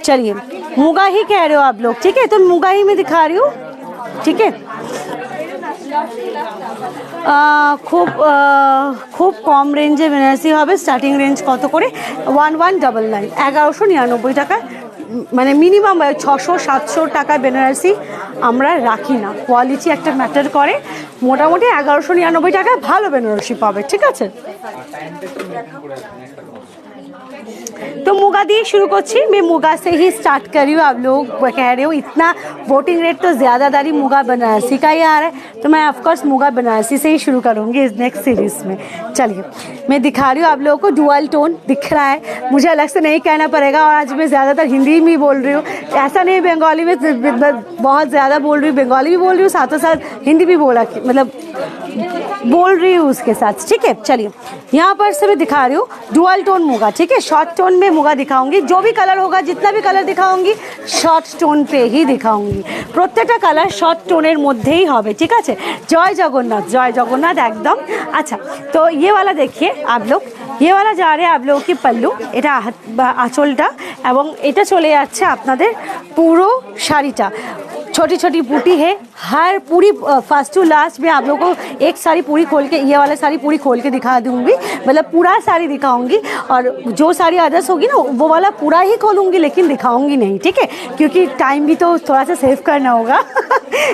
चलिए मुगा ही कह रहे हो आप लोग, ठीक है, तो मुगा ही मैं दिखा रही हूँ, ठीक है। খুব খুব কম রেঞ্জে বেনারসি হবে, স্টার্টিং রেঞ্জ কত করে, 1199 1199 টাকা, মানে মিনিমাম 600-700 টাকা বেনারসি আমরা রাখি না, কোয়ালিটি একটা ম্যাটার করে। মোটামুটি 1199 টাকায় ভালো বেনারসি পাবে, ঠিক আছে। तो मुगा दिए शुरू करছি मैं मुगा से ही स्टार्ट कर रही हूँ। आप लोग कह रहे हो इतना वोटिंग रेट तो ज़्यादातर ही मुगा बनारसी का ही आ रहा है, तो मैं ऑफकोर्स मुगा बनारसी से ही शुरू करूँगी इस नेक्स्ट सीरीज़ में। चलिए मैं दिखा रही हूँ आप लोगों को, डुअल टोन दिख रहा है, मुझे अलग से नहीं कहना पड़ेगा। और आज मैं ज़्यादातर हिंदी में बोल रही हूँ, ऐसा नहीं बंगाली में बहुत ज़्यादा बोल रही हूँ, बंगाली भी बोल रही हूँ, साथों साथ हिंदी भी मतलब बोल रही हूँ उसके साथ। ठीक है, चलिए यहाँ पर से मैं दिखा रही हूँ डुअल टोन मुगा। ठीक है, शॉर्ट टोन में मुगा दिखाऊंगी, जो भी कलर होगा, जितना भी कलर दिखाऊंगी शॉर्ट टोन पे ही दिखाऊंगी, प्रत्येकटा कलर शॉर्ट टोनेर मध्य ही होबे। ठीक है, जय जगन्नाथ एकदम। अच्छा, तो ये वाला देखिए आप लोग, ये वाला जा रहे हैं आप लोगों की पल्लू, এটা आँचलটা এবং এটা চলে যাচ্ছে আপনাদের পুরো শাড়িটা। छोटी छोटी बूटी है, हर पूरी फर्स्ट टू लास्ट में आप लोगों को एक साड़ी पूरी खोल के, ये वाला साड़ी पूरी खोल के दिखा दूंगी, मतलब पूरा साड़ी दिखाऊंगी। और जो साड़ी अदर्स होगी ना वो वाला पूरा ही खोलूंगी, लेकिन दिखाऊंगी नहीं। ठीक है, क्योंकि टाइम भी तो थोड़ा सा सेव करना होगा।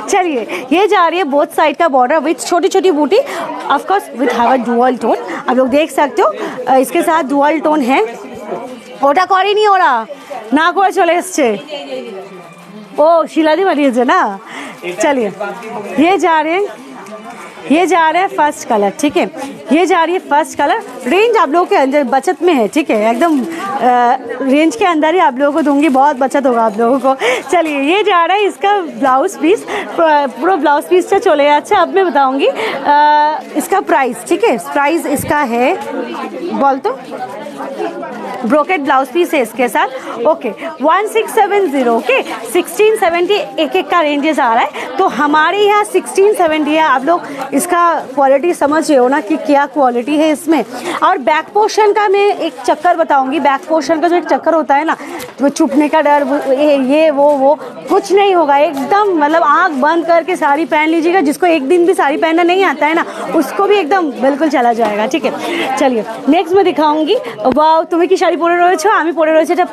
चलिए, ये जा रही है बोथ साइड का बॉर्डर विथ छोटी छोटी बूटी, of course with have a dual tone. आप लोग देख सकते हो इसके साथ डुअल टोन है। ওটা করেনি ওরা, না করে চলে এসছে। ओ शिलादी बनी है ना। चलिए ये जा रहे हैं फर्स्ट कलर। ठीक है, ये जा रही है फर्स्ट कलर। रेंज आप लोगों के अंदर बचत में है। ठीक है, एकदम रेंज के अंदर ही आप लोगों को दूंगी, बहुत बचत होगा आप लोगों को। चलिए, ये जा रहा है इसका ब्लाउज पीस, पूरा ब्लाउज पीस से चले जाते। अब मैं बताऊंगी इसका प्राइस। ठीक है, प्राइस इसका है, बोल तो ब्रोकेट ब्लाउज पीस है इसके साथ। ओके, 1670। ओके, 1670 एक एक का रेंजेस आ रहा है, तो हमारे यहाँ 1670 है। आप लोग इसका क्वालिटी समझ रहे हो ना कि क्या क्वालिटी है इसमें। और बैक पोर्शन का मैं एक चक्कर बताऊंगी, बैक पोर्शन का जो एक चक्कर होता है ना, तो छुपने का डर, ये वो कुछ नहीं होगा। एकदम मतलब आँख बंद करके साड़ी पहन लीजिएगा। जिसको एक दिन भी साड़ी पहनना नहीं आता है ना, उसको भी एकदम बिल्कुल चला जाएगा। ठीक है, चलिए नेक्स्ट मैं दिखाऊंगी। वाओ, तुम्हें की শাড়ি পরে রয়েছে, আমি পরে রয়েছে এটা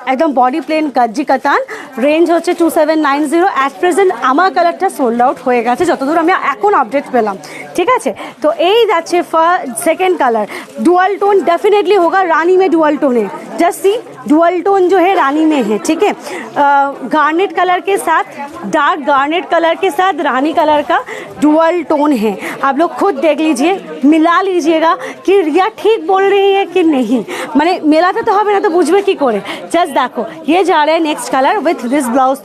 একদম বডি প্লেন কাজি কাতান। রেঞ্জ হচ্ছে 2790। অ্যাট প্রেজেন্ট আমার কালারটা সোল্ড আউট হয়ে গেছে যতদূর আমি এখন আপডেট পেলাম। ঠিক আছে, তো এই যাচ্ছে second colour. Dual tone definitely होगा, रानी में डुअल टोन है। जस्ट सी, डुअल टोन जो है रानी में है। ठीक है, गार्नेट कलर के साथ, डार्क गार्नेट कलर के साथ रानी कलर का डुअल टोन है। आप लोग खुद देख लीजिए, मिला लीजिएगा कि रिया ठीक बोल रही है कि नहीं। मैंने मेलाते तो হবে না তো বুঝবে কি করে। जस्ट देखो, ये जा रहा है next colour with this blouse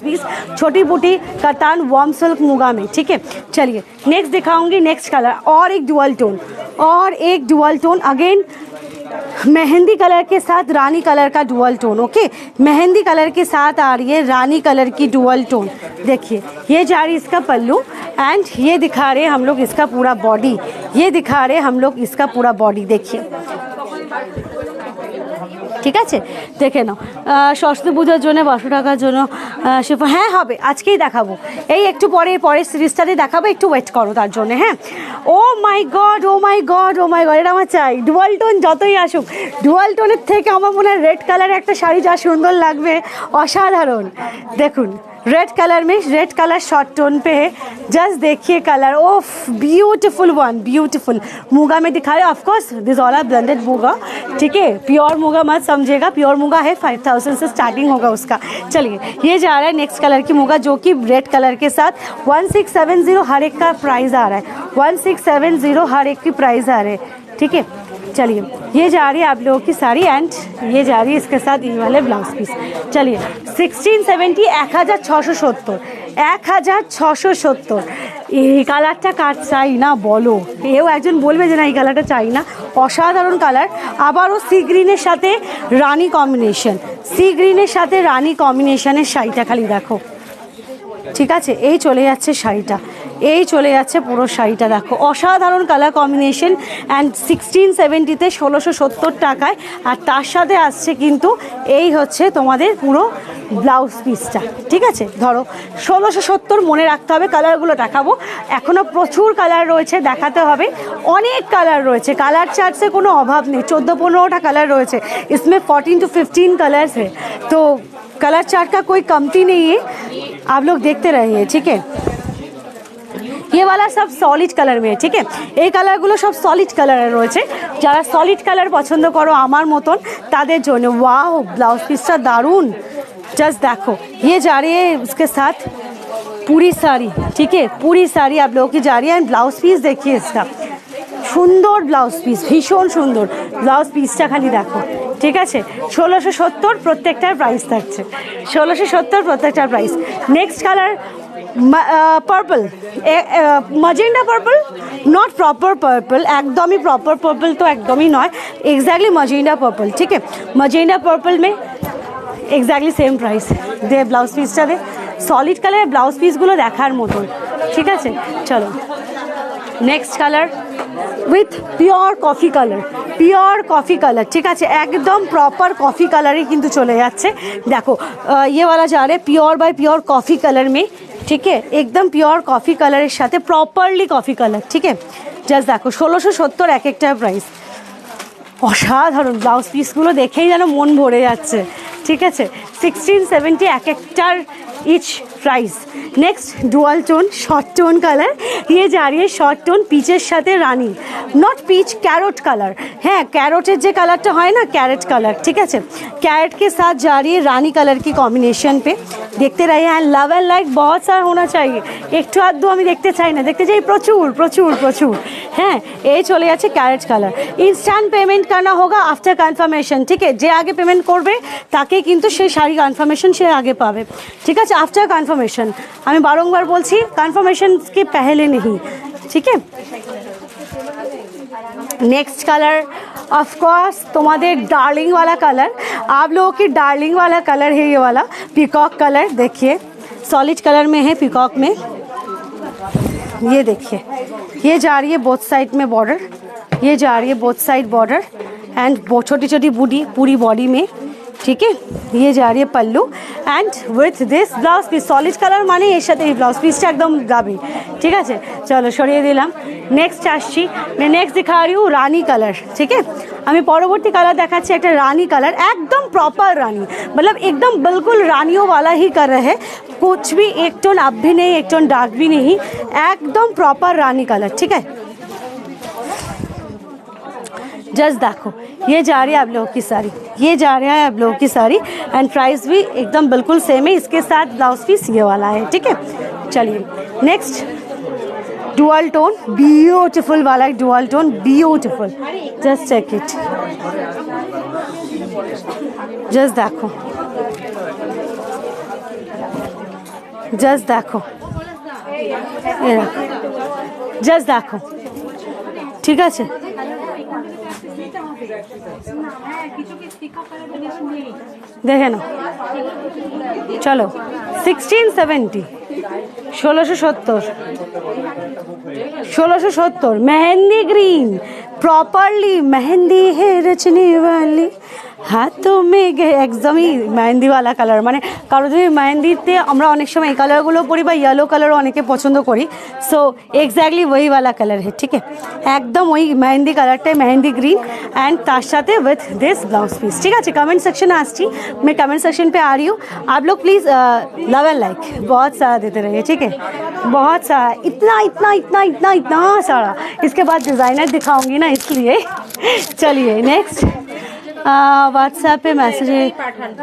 piece, छोटी बूटी कतान वार्म सिल्क मुगा में। ठीक है, चलिए नेक्स्ट दिखाऊंगी नेक्स्ट कलर, और एक dual tone again mehndi colour के साथ रानी कलर का dual tone. Okay, mehndi colour के साथ आ रही है रानी कलर की डुअल टोन। देखिए, ये जा रही इसका पल्लू, एंड ये दिखा रहे हम लोग इसका पूरा बॉडी, देखिए। ঠিক আছে, দেখে নাও। সরস্বতী পুজোর জন্য 500 টাকার জন্য শিফন, হ্যাঁ হবে, আজকেই দেখাবো। এই একটু পরের সিরিজটাতে দেখাবো, একটু ওয়েট করো তার জন্য। হ্যাঁ, ও মাই গড, এটা আমার চাই। ডুয়াল টোন যতই আসুক, ডুয়াল টোনের থেকে আমার মনে হয় রেড কালারে একটা শাড়ি যা সুন্দর লাগবে, অসাধারণ। দেখুন रेड कलर में, रेड कलर शॉर्ट टोन पे है। जस्ट देखिए कलर, ओफ ब्यूटीफुल वन, ब्यूटीफुल। मुगा में दिखा रहे हैं, of course this all are blended muga. ठीक है, प्योर मुगा मत समझिएगा, प्योर मुगा है, 5000 से स्टार्टिंग होगा उसका। चलिए, ये जा रहा है नेक्स्ट कलर की मुगा, जो कि रेड कलर के साथ 1670 हर एक का प्राइस आ रहा है। 1670 हर एक की प्राइस आ रहे हैं। ठीक है, चलिए ये जा रही है आप लोगों की साड़ी, एंड ये जा रही है इसके साथ ये वाले ब्लाउज पीस। चलिए 1670, 1670, 1670। এই কালারটা কার চাই না বলো, এও একজন বলবে যে না এই কালারটা চাই না। অসাধারণ কালার, আবারও সি গ্রিনের সাথে রানি কম্বিনেশন, শাড়িটা খালি দেখো। ঠিক আছে, এই চলে যাচ্ছে শাড়িটা, পুরো শাড়িটা দেখো, অসাধারণ কালার কম্বিনেশন। অ্যান্ড 1670-তে 1670 টাকায়। আর তার সাথে আসছে কিন্তু এই হচ্ছে তোমাদের পুরো ব্লাউজ পিসটা। ঠিক আছে, ধরো 1670 মনে রাখতে হবে। কালারগুলো দেখাবো, এখনও প্রচুর কালার রয়েছে, দেখাতে হবে। অনেক কালার রয়েছে, কালার চার্টসে কোনো অভাব নেই। 14-15টা কালার রয়েছে, इसमें 14 to 15 कलर्स है, तो कलर चार्ट का कोई कमती नहीं है। आप लोग देखते रहिए। ठीक है, ये वाला सब সলিড কালার में है, ठीक है। এই কালারগুলো সব সলিড কালারে রয়েছে, যারা সলিড কালার পছন্দ করো আমার মতন তাদের জন্য। ওয়াও, ব্লাউজ পিসটা দারুণ, जस्ट देखो ये जा रही है इसके साथ पूरी साड़ी, ठीक है, पूरी साड़ी आप लोगों की जा रही है। एंड ब्लाउज पीस देखिए इसका, সুন্দর ব্লাউজ পিস, ভীষণ সুন্দর ব্লাউজ পিসটা, খালি দেখো, ঠিক আছে। 1670 প্রত্যেকটার প্রাইস থাকছে, 1670 প্রত্যেকটার price. Next colour purple, magenta purple, not proper purple, একদমই প্রপার পার্পল তো একদমই নয়, এক্স্যাক্টলি ম্যাজেন্ডা পার্পল, ठीक है। ম্যাজেন্ডা পার্পল में এক্স্যাক্টলি সেম প্রাইস দে। ব্লাউজ পিসটা দে, সলিড কালারের ব্লাউজ পিসগুলো দেখার মতন, ঠিক আছে। চলো next colour with pure coffee colour, pure coffee colour, ঠিক আছে, একদম প্রপার কফি কালারই কিন্তু চলে যাচ্ছে। দেখো ये वाला जा रहा है pure by pure coffee colour में, ठीक है, एकदम प्योर कॉफ़ी कलर साथे प्रॉपरली कॉफ़ी कलर, ठीक है। জাস্ট দেখো 1670 এক একটার প্রাইস, অসাধারণ ব্লাউজ পিসগুলো দেখেই যেন মন ভরে যাচ্ছে, ঠিক আছে। 1670 এক একটার each price. Next dual tone short tone colour, ये जा रही है शॉर्ट टोन पीचर साथे रानी, नॉट पीच, कैरोट कलर, हाँ कैरोटेर जो कलरटा है ना कैरेट कलर, ठीक है, कैरेट के साथ जा रही है रानी कलर की कॉम्बिनेशन पे। देखते रहिए, एंड लव एंड लाइक बहुत सारा होना चाहिए, একটু আধটু আমি দেখতে চাই না, দেখতে চাই প্রচুর প্রচুর প্রচুর। হ্যাঁ, এই চলে যাচ্ছে ক্যারেট কালার। ইনস্ট্যান্ট পেমেন্ট करना होगा आफ्टर कन्फर्मेशन, ठीक है, যে আগে পেমেন্ট করবে তাকে কিন্তু সেই শাড়ি কনফার্মেশন সে আগে পাবে, ঠিক আছে, आफ्टर कन्फर्मेशन। আমি বারংবার বলছি कन्फर्मेशन के पहले नहीं, ठीक है। नेक्स्ट कलर ऑफ कोर्स तुम्हारे डार्लिंग वाला कलर, आप लोगों की डार्लिंग वाला कलर है ये वाला पीकॉक कलर। देखिए सॉलिड कलर में है पीकॉक में, ये देखिए ये जा रही है बोथ साइड में बॉर्डर, ये जा रही है बोथ साइड बॉर्डर एंड छोटी छोटी बूटी पूरी बॉडी में, ठीक है। ये जा रही है pallu and with this blouse piece, solid colour माने এর সাথে এই ব্লাউজ পিসটা একদম যাবে, ঠিক আছে। চলো সরিয়ে দিলাম। নেক্সট আসছি, मैं नेक्स्ट दिखा रही हूँ रानी कलर, ठीक है। আমি পরবর্তী কালার দেখাচ্ছি একটা রানী কালার, একদম प्रॉपर रानी, मतलब एकदम बिल्कुल रानियों वाला ही कर रहे हैं, कुछ भी एक टोन अप भी नहीं एक टोन डार्क भी नहीं, एकदम प्रॉपर रानी कलर, ठीक है। जस्ट देखो ये जा रही है आप लोगों की साड़ी, ये जा रहा है आप लोगों की साड़ी एंड प्राइस भी एकदम बिल्कुल सेम है, इसके साथ ब्लाउज पीस ये वाला है, ठीक है। चलिए नेक्स्ट डुअल टोन, ब्यूटीफुल वाला dual tone, beautiful, just check it, just देखो, जस्ट देखो, जस्ट देखो, ठीक है। देखे ना, चलो 1670 1670 मेहंदी ग्रीन, प्रॉपरली मेहंदी है रचने वाली हाथों में, একদমই মেহেন্দিওয়ালা কালার, মানে কারো যদি মেহেন্দিতে আমরা অনেক সময় এই কালারগুলো পরি বা ইয়েলো কালারও অনেকে পছন্দ করি, সো এক্স্যাক্টলি वही वाला कलर है, ठीक है, একদম ওই মেহেন্দি কালারটাই মেহেন্দি গ্रीन एंड তার সাথে विथ दिस ब्लाउज पीस, ठीक है। कमेंट सेक्शन আসছি, मैं कमेंट सेक्शन पे आ रही हूँ, आप लोग प्लीज़ लव एंड लाइक बहुत सारा देते रहिए, ठीक है, बहुत सारा, इतना इतना इतना इतना इतना सारा। इसके बाद डिज़ाइनर दिखाऊंगी ना, इसलिए चलिए नेक्स्ट व्हाट्सएप पे मैसेज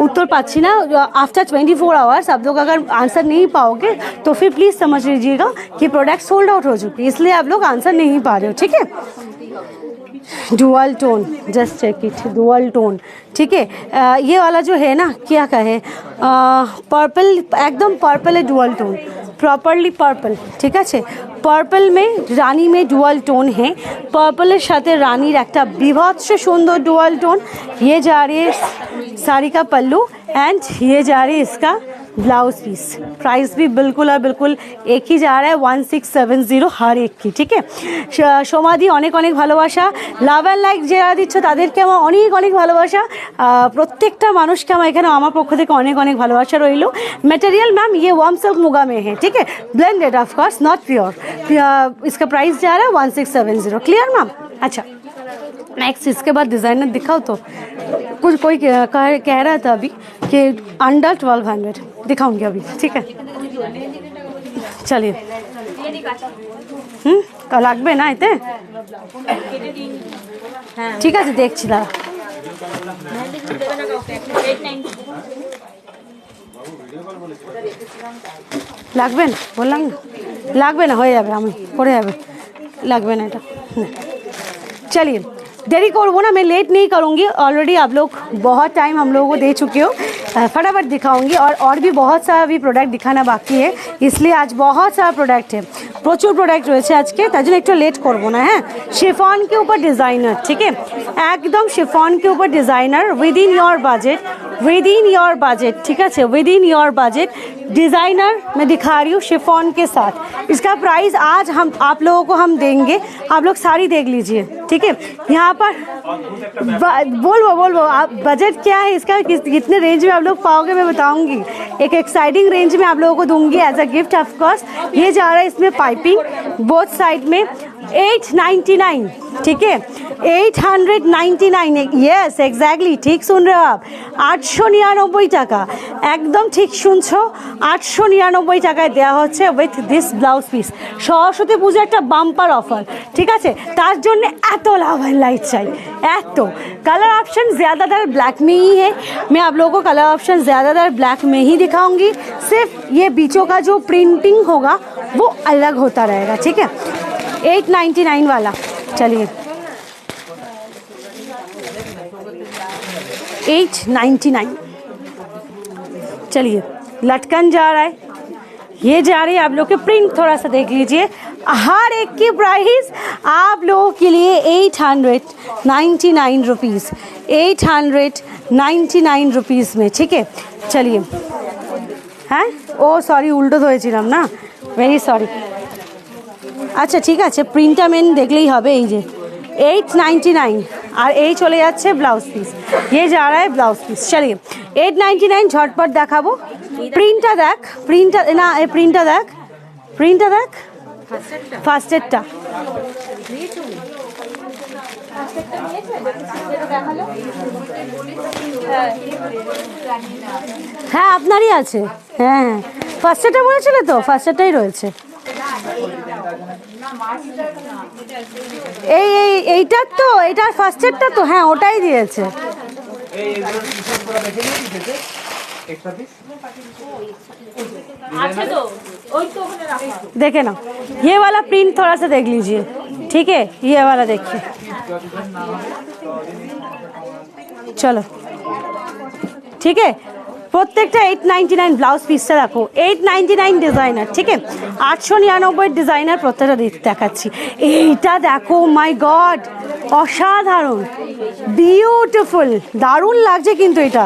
उत्तर पाচ্ছি ना, आफ्टर 24 आवर्स आप लोग अगर आंसर नहीं पाओगे तो फिर प्लीज़ समझ लीजिएगा कि प्रोडक्ट सोल्ड आउट हो चुकी है, इसलिए आप लोग आंसर नहीं पा रहे हो, ठीक है। Dual tone, just check it, dual tone, ठीक है। ये वाला जो है ना क्या कहे, पर्पल, एकदम पर्पल है डुअल टोन, प्रॉपरली पर्पल, ठीक है। पर्पल में रानी में डुअल टोन है, पर्पलेर साथे रानीर एक बीभत्स सुंदर डुअल टोन। ये जा रही है साड़ी का पल्लू एंड ये जा रही है इसका ब्लाउज पीस, प्राइस भी बिल्कुल और बिल्कुल एक ही जा रहा है 1670 हर एक की, ठीक है। সোমাদি অনেক অনেক ভালোবাসা, লাভ অ্যান্ড লাইক যারা দিচ্ছ তাদেরকে আমার অনেক অনেক ভালোবাসা, প্রত্যেকটা মানুষকে আমার এখানে আমার পক্ষ থেকে অনেক অনেক ভালোবাসা রইল। मटेरियल मैम ये वार्म सिल्क मुगा में है, ठीक है, blended of course, not pure. इसका प्राइस जा रहा है 1670, क्लियर मैम। अच्छा नेक्स्ट इसके बाद डिज़ाइनर दिखाओ तो, कुछ कोई कह रहा था अभी कि अंडर 1200 दिखाऊंगी अभी, ठीक है। चलिए লাগবে না এতে? ঠিক আছে দেখছি দাঁড়া। লাগবে না বললাম না, লাগবে না, হয়ে যাবে, আমি করে যাবে, লাগবে না এটা। चलिए देरी करबो ना, मैं लेट नहीं करूँगी, ऑलरेडी आप लोग बहुत टाइम हम लोगों को दे चुके हो। फटाफट दिखाऊंगी और भी बहुत सारा भी प्रोडक्ट दिखाना बाकी है, इसलिए आज बहुत सारा प्रोडक्ट है, प्रचुर प्रोडक्ट রয়েছে আজকে, তার জন্য একটু লেট করবো না। হ্যাঁ, शिफॉन के ऊपर डिज़ाइनर, ठीक है, एकदम शिफॉन के ऊपर designer with in your budget, with in your budget, ठीक है, with in your budget designer मैं दिखा रही हूँ शिफॉन के साथ। इसका प्राइस आज हम आप लोगों को हम देंगे, आप लोग साड़ी देख लीजिए, ठीक है। यहाँ पर बोलो आप बजट क्या है इसका, कितने रेंज में आप लोग पाओगे मैं बताऊंगी, एक एक्साइटिंग रेंज में आप लोगों को दूंगी as a gift of course. ये जा रहा है इसमें पाइपिंग बोथ साइड में 899, ठीक है, 899, यस एग्जैक्टली ठीक सुन रहे हो आप, 899 টাকা, একদম ঠিক শুনছো, 899 টাকায় দেওয়া হচ্ছে with this blouse piece. Saraswati পুজো একটা বাম্পার অফার, ঠিক আছে, তার জন্য এত লাভ লাইট চাই, এত कलर ऑप्शन ज़्यादातर ब्लैक में ही है, मैं आप लोगों को कलर ऑप्शन ज़्यादातर ब्लैक में ही दिखाऊंगी, सिर्फ ये बीचों का जो प्रिंटिंग होगा वो अलग होता रहेगा, ठीक है। 899 वाला, चलिए 899, चलिए लटकन जा रहा है, ये जा रही है आप लोग के प्रिंट, थोड़ा सा देख लीजिए, हर एक की प्राइस आप लोगों के लिए 899 रुपीज़, 899 रुपीज़ में, ठीक है। चलिए হ্যাঁ, ও সরি উল্টো ধরেছিলাম না, ভেরি সরি। আচ্ছা ঠিক আছে, প্রিন্টটা মেন দেখলেই হবে, এই যে 899 আর এই চলে যাচ্ছে ব্লাউজ পিস, ये जा रहा है ब्लाउज पीस। चलिए 899 ঝটপট দেখাবো, প্রিন্টটা দেখ, প্রিন্টটা না, এই প্রিন্টটা দেখ, প্রিন্টটা দেখ, ফার্স্টেরটা হ্যাঁ আপনারই আছে, হ্যাঁ ফার্স্টেরটা বলেছিলে তো, ফার্স্টেরটাই রয়েছে। এইটার তো, এইটার ফার্স্টেরটা তো, হ্যাঁ ওটাই দিয়েছে। देखे ना, ये वाला प्रिंट थोड़ा सा देख लीजिए, ठीक है, ये वाला देखिए, चलो ठीक है। প্রত্যেকটা 899 ব্লাউজ পিসটা দেখো, 899 ডিজাইনার, ঠিক আছে, 899 ডিজাইনার প্রত্যেকটা দেখাচ্ছি। এইটা দেখো, মাই গড অসাধারণ, বিউটিফুল, দারুণ লাগছে কিন্তু এটা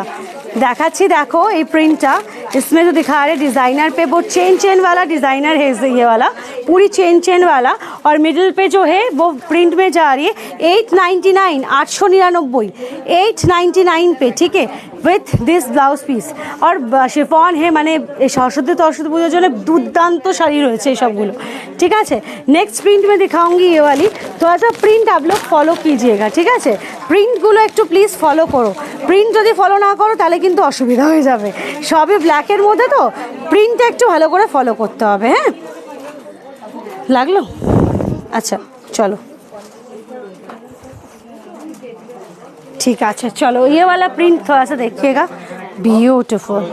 দেখাচ্ছি, দেখো এই প্रिंटটা, इसमें जो दिखा रहे डिज़ाइनर पे वो चेन वाला डिज़ाइनर है, ये वाला पूरी चेन वाला, और मिडिल पे जो है वो प्रिंट में जा रही है 899, 899, 899 पे, ठीक है, विथ दिस ब्लाउज पिस। और शिफॉन है, মানে सरस्वती পুজোর জন্য দুর্দান্ত শাড়ি রয়েছে এই সবগুলো, ঠিক আছে। नेक्स्ट प्रिंट में दिखाऊंगी ये वाली, थोड़ा सा प्रिंट आप लोग फॉलो कीजिएगा, ठीक আছে, প্রিন্টগুলো একটু প্লিজ ফলো করো, প্রিন্ট যদি ফলো না করো তাহলে কিন্তু অসুবিধা হয়ে যাবে, সবই ব্ল্যাকের মধ্যে তো প্রিন্টটা একটু ভালো করে ফলো করতে হবে। হ্যাঁ লাগলো, আচ্ছা চলো ठीक है, चलो ये वाला प्रिंट थोड़ा सा देखिएगा, ब्यूटीफुल,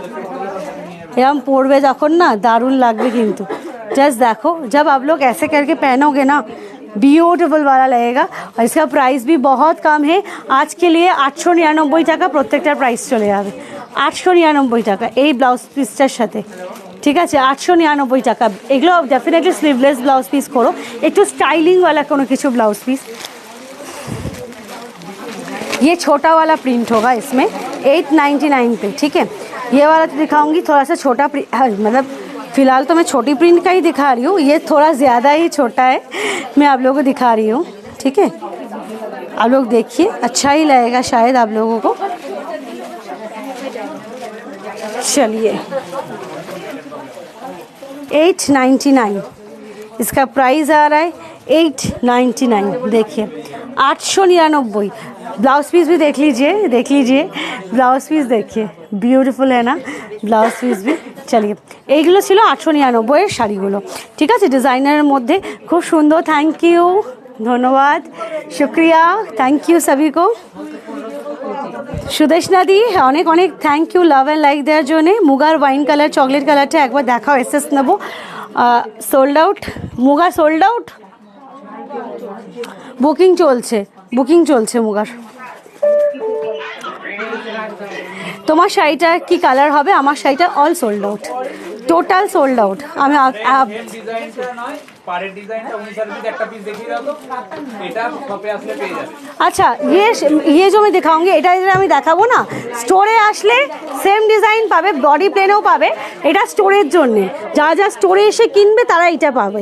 एरम पड़े जखन ना दारुण लगभग, किन्तु जस्ट देखो जब आप लोग ऐसे करके पहनोगे ना ब्यूटीफुल वाला लगेगा। और इसका प्राइस भी बहुत कम है, आज के लिए 899 টাকা প্রত্যেকটার প্রাইস চলে যাবে, 899 টাকা এই ব্লাউজ পিসটার সাথে, ঠিক আছে, 899 টাকা। এগুলো डेफिनेटली स्लीवलेस ब्लाउज पिस करो, একটু स्टाइलिंग वाला কোনো কিছু ब्लाउज पिस। ये छोटा वाला प्रिंट होगा इसमें 899 पे, ठीक है। ये वाला तो दिखाऊंगी थोड़ा सा छोटा, मतलब फ़िलहाल तो मैं छोटी प्रिंट का ही दिखा रही हूँ, ये थोड़ा ज़्यादा ही छोटा है, मैं आप लोगों को दिखा रही हूँ, ठीक है। आप लोग देखिए, अच्छा ही लगेगा शायद आप लोगों को। चलिए 899 इसका प्राइस आ रहा है, 899, देखिए 899। ब्लाउज पीस भी देख लीजिए ब्लाउज पीस देखिए, বিউটিফুল है ना ব্লাউজ পিস भी। চলিয়ে এইগুলো ছিল 899 এর শাড়িগুলো, ঠিক আছে, ডিজাইনারের মধ্যে খুব সুন্দর। থ্যাংক ইউ, ধন্যবাদ, শুক্রিয়া, থ্যাংক ইউ সবই কো। সুদেশনা দি অনেক অনেক thank you love and like দেওয়ার জন্যে। মুগার ওয়াইন কালার চকলেট কালারটা একবার দেখাও, এসএস নেবো। Sold out, muga sold out, booking চলছে মুগার। তোমার শাড়িটা কি কালার হবে? আমার শাড়িটা all sold out, total sold out. আমি अच्छा ये जो मैं दिखाऊंगी এটা আমি দেখাবো না, স্টোরে আসলে সেম ডিজাইন পাবে, বডি প্লেনেও পাবে। এটা স্টোরের জন্য, যা স্টোরে এসে কিনবে তারা এটা পাবে।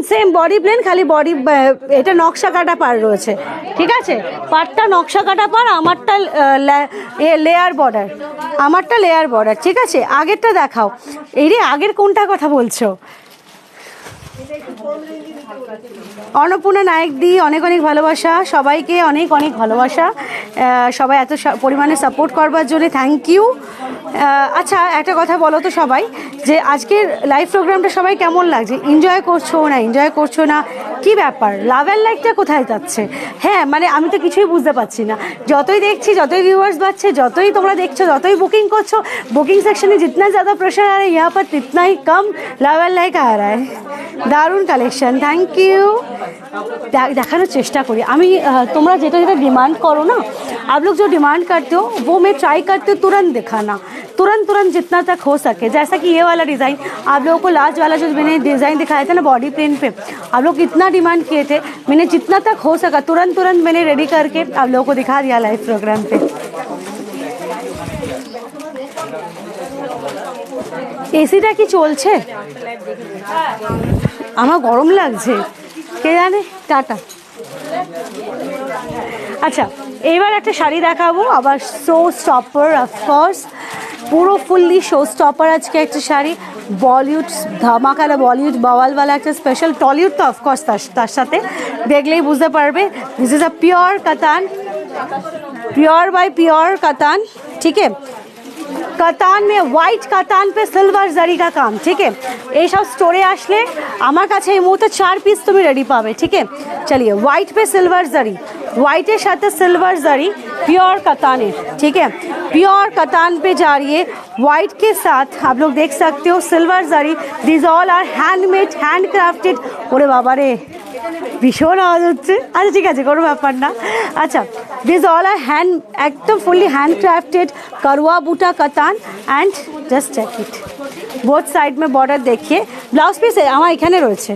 সেম বডি প্লেন, খালি বডি এটা নকশা কাটা পার রয়েছে, ঠিক আছে। পাটটা নকশা কাটা পার, আমারটা লেয়ার বর্ডার, ঠিক আছে। আগেরটা দেখাও। এই রে, আগের কোনটা কথা বলছো? অন্নপূর্ণা নায়ক দি অনেক অনেক ভালোবাসা, সবাইকে অনেক অনেক ভালোবাসা, সবাই এত পরিমাণে সাপোর্ট করবার জন্য থ্যাংক ইউ। আচ্ছা একটা কথা বলো তো সবাই, যে আজকের লাইভ প্রোগ্রামটা সবাই কেমন লাগছে? এনজয় করছো না কি ব্যাপার? লাভ অ্যান্ড লাইকটা কোথায় যাচ্ছে? হ্যাঁ মানে আমি তো কিছুই বুঝতে পারছি না। যতই দেখছি, যতই ভিউয়ার্স বাড়ছে, যতই তোমরা দেখছো, যতই বুকিং করছো, বুকিং সেকশনে जितना ज़्यादा प्रेशर आ रहा है यहाँ पर उतना ही कम लव एंड लाइक आ रहा है। दारुण कलेक्शन, थैंक यू। देखानोर चेष्टा करी আমি, তোমরা যেটা डिमांड करो ना, आप लोग जो डिमांड करते हो वो मैं ट्राई करती हूँ तुरंत दिखाना, तुरंत जितना तक हो सके। जैसा कि ये वाला डिज़ाइन आप लोगों को लास्ट वाला जो मैंने डिज़ाइन दिखाया था ना बॉडी प्रिंट पे, आप लोग इतना डिमांड किए थे, मैंने जितना तक हो सका तुरंत मैंने रेडी करके आप लोगों को दिखा दिया लाइव प्रोग्राम पे। এসিটা কি চলছে? আমার গরম লাগছে, কে জানে। টাটা। আচ্ছা এবার একটা শাড়ি দেখাবো আবার, শো স্টপার অফকোর্স, পুরো ফুললি শো স্টপার আজকে একটা শাড়ি। বলিউড ধামাকালা, বলিউড বাওয়ালওয়ালা একটা স্পেশাল, টলিউড তো অফকোর্স তার সাথে দেখলেই বুঝতে পারবে। দিস ইজ আ পিওর কাতান, प्योर बाय प्योर कतान, ठीक है। कतान में व्हाइट कतान पे सिल्वर जरी का काम, ठीक है। ये सब स्टोरे आसले আমার কাছে এই মুহূর্তে 4 পিস তুমি রেডি পাবে, ठीक है। चलिए व्हाइट पे सिल्वर जरी, व्हाइटेर साथे सिल्वर जरी, प्योर कतान है, ठीक है। प्योर कतान पे जा रही है व्हाइट के साथ, आप लोग देख सकते हो सिल्वर जरी। This all are handmade, hand crafted. ওরে বাবা রে, ভীষণ আওয়াজ হচ্ছে। আচ্ছা ঠিক আছে, কোনো ব্যাপার না। আচ্ছা দিস অল আর হ্যান্ড, একদম fully handcrafted Karwa Buta Katan and just check it. Both side में बॉर्डर देखिए। ब्लाउज पीस আমার এখানে রয়েছে,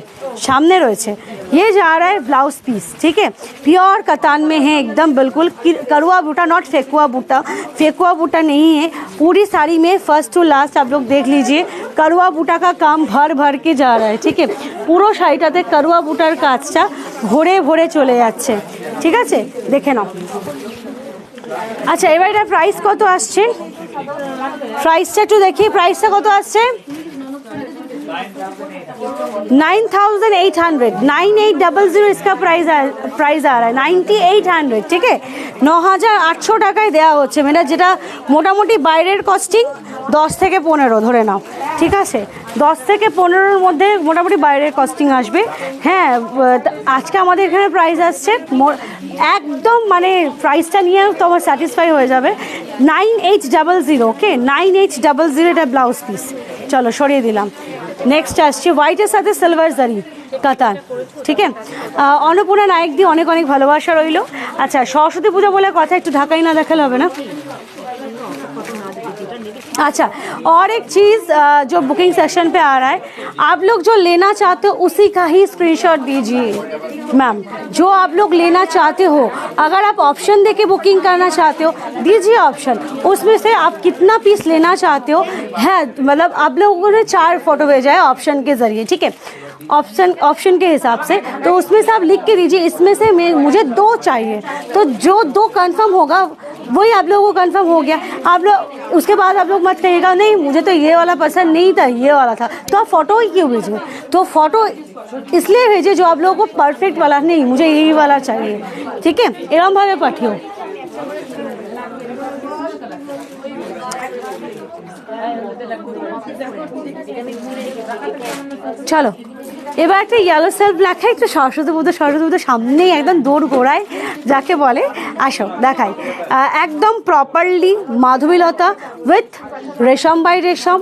सामने রয়েছে। ये जा रहा है ब्लाउज पीस, ठीक है। प्योर कतान में है एकदम, बिल्कुल करवा बूटा, नॉट फेकुआ बूटा नहीं है। पूरी साड़ी में फर्स्ट टू लास्ट आप लोग देख लीजिए, करवा बूटा का काम भर के जा रहा है, ठीक है। পুরো শাড়িটাতে করवा বুটার কাজটা ভরে চলে যাচ্ছে, ঠিক আছে, দেখে নাও। আচ্ছা এবার এটা প্রাইস কত আসছে? প্রাইসটা একটু দেখি, প্রাইসটা কত আসছে? 9800, 9800 इसका प्राइस आ रहा है, 9800, ठीक है। 9800 টাকায় দেওয়া হচ্ছে, মানে যেটা মোটামুটি বাইরের কস্টিং 10 থেকে 15 ধরে নাও, ঠিক আছে। 10 থেকে 15-র মধ্যে মোটামুটি বাইরের কস্টিং আসবে। হ্যাঁ আজকে আমাদের এখানে প্রাইস আসছে একদম, মানে প্রাইসটা নিয়ে তোমার স্যাটিসফাই হয়ে যাবে। 9800, ওকে, 9800 এটা ব্লাউজ পিস। চলো সরিয়ে দিলাম। নেক্সট আসছে হোয়াইটের সাথে সিলভার জারি কাতান, ঠিক है। অন্নপূর্ণা নায়ক দি অনেক অনেক ভালোবাসা রইল। আচ্ছা সরস্বতী পূজা বলে কথা, একটু ঢাকাই না দেখালে হবে না। अच्छा और एक चीज़ जो बुकिंग सेक्शन पे आ रहा है, आप लोग जो लेना चाहते हो उसी का ही स्क्रीनशॉट दीजिए मैम। जो आप लोग लेना चाहते हो, अगर आप ऑप्शन देके बुकिंग करना चाहते हो दीजिए ऑप्शन, उसमें से आप कितना पीस लेना चाहते हो है, मतलब आप लोगों ने 4 फोटो भेजा है ऑप्शन के ज़रिए, ठीक है। ऑप्शन के हिसाब से, तो उसमें से आप लिख के दीजिए इसमें से मुझे 2 चाहिए, तो जो 2 कंफर्म होगा वही आप लोगों को कंफर्म हो गया। आप लोग उसके बाद आप लोग मत कहिएगा नहीं मुझे तो ये वाला पसंद नहीं था, ये वाला था, तो आप फोटो ही क्यों भेजे? तो फोटो इसलिए भेजे जो आप लोगों को परफेक्ट वाला, नहीं मुझे यही वाला चाहिए, ठीक है, एरम भावे पाठियो। চলো এবার একটা ইয়েলো সেলফ দেখাই, একটু সরস্বতী পুজো সামনেই একদম দৌড় গোড়ায় যাকে বলে, আসো দেখাই। একদম প্রপারলি মাধবীলতা উইথ রেশম বাই রেশম,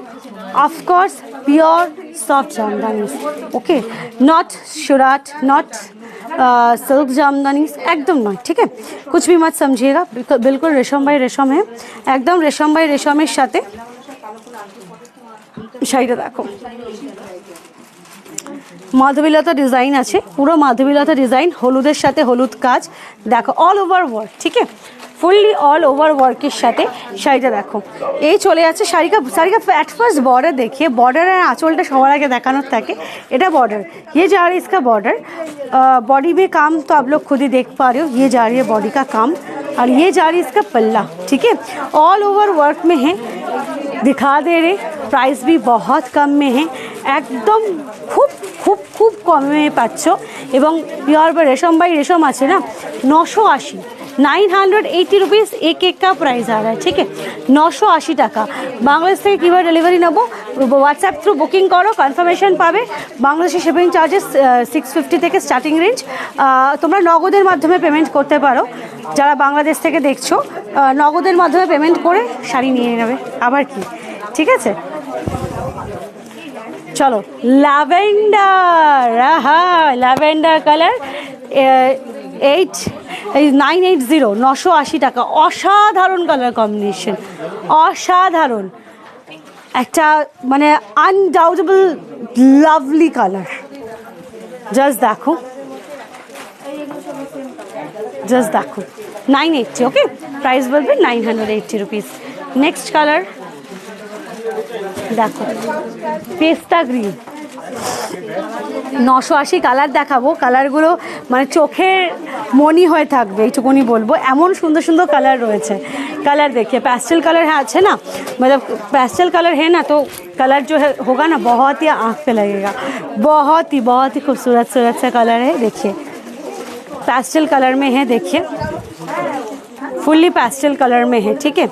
of course pure soft Jamdani, okay, not Surat, not silk jamdani, एकदम नॉट, ठीक है, कुछ भी मत समझिएगा, बिल्कुल रेशम बाई रेशम है, एकदम रेशम बाई रेशमेर साथे। শাড়িটা দেখো, মাধবীলতা ডিজাইন আছে, পুরো মাধবীলতা ডিজাইন, হলুদের সাথে হলুদ কাজ দেখো, অল ওভার ওয়ার্ক, ঠিক है, ফুললি অল ওভার ওয়ার্কের সাথে শাড়িটা দেখো। এই চলে যাচ্ছে শাড়িটা एट फर्स्ट बॉर्डर देखिए, बॉर्डर আর আঁচলটা সবার আগে দেখানোর থাকে, এটা बॉर्डर, ये जा रही है इसका बॉर्डर, बॉडी में काम तो आप लोग खुद ही देख पा रहे हो, ये जा रही है बॉडी का काम, और ये जा रही है इसका पल्ला, ठीक है, ऑल ओवर वर्क में है, दिखा दे रहे, प्राइस भी बहुत कम में है, एकदम खूब खूब खूब कम में पाচ্ছ, এবং পিওর বা রেশম বাই রেশম আছে না, 980 980 रुपीज़ एक का प्राइस आ रहा है, ठीक है, 980 টাকা। বাংলাদেশ থেকে কীভাবে ডেলিভারি নেবো, হোয়াটসঅ্যাপ থ্রু বুকিং করো, কনফার্মেশন পাবে। বাংলাদেশের শিপিং চার্জেস 650 থেকে স্টার্টিং রেঞ্জ। তোমরা নগদের মাধ্যমে পেমেন্ট করতে পারো, যারা বাংলাদেশ থেকে দেখছো নগদের মাধ্যমে পেমেন্ট করে শাড়ি নিয়ে নেবে, আবার কি, ঠিক আছে। চলো ল্যাভেন্ডার, হ্যাঁ ল্যাভেন্ডার কালার, 980 980 টাকা, অসাধারণ কালার কম্বিনেশন, অসাধারণ একটা মানে আনডাউটেবল লাভলি কালার, জাস্ট দেখো, জাস্ট দেখো, 980, ওকে, প্রাইস বলবে 980 रुपीज़। নেক্সট কালার দেখো, পেস্তা গ্রিন, 980 কালার দেখাবো, কালারগুলো মানে চোখের মনি হয়ে থাকবে, এইটুকুনি বলবো, এমন সুন্দর সুন্দর কালার রয়েছে। कलर देखिए पेस्टल कलर है अच्छे ना, मतलब पेस्टल कलर है ना, तो कलर जो है होगा ना बहुत ही आँख पे लगेगा, बहुत ही खूबसूरत सा कलर है, देखिए पेस्टल कलर में है, देखिए फुल्ली पेस्टल कलर में है, ठीक है,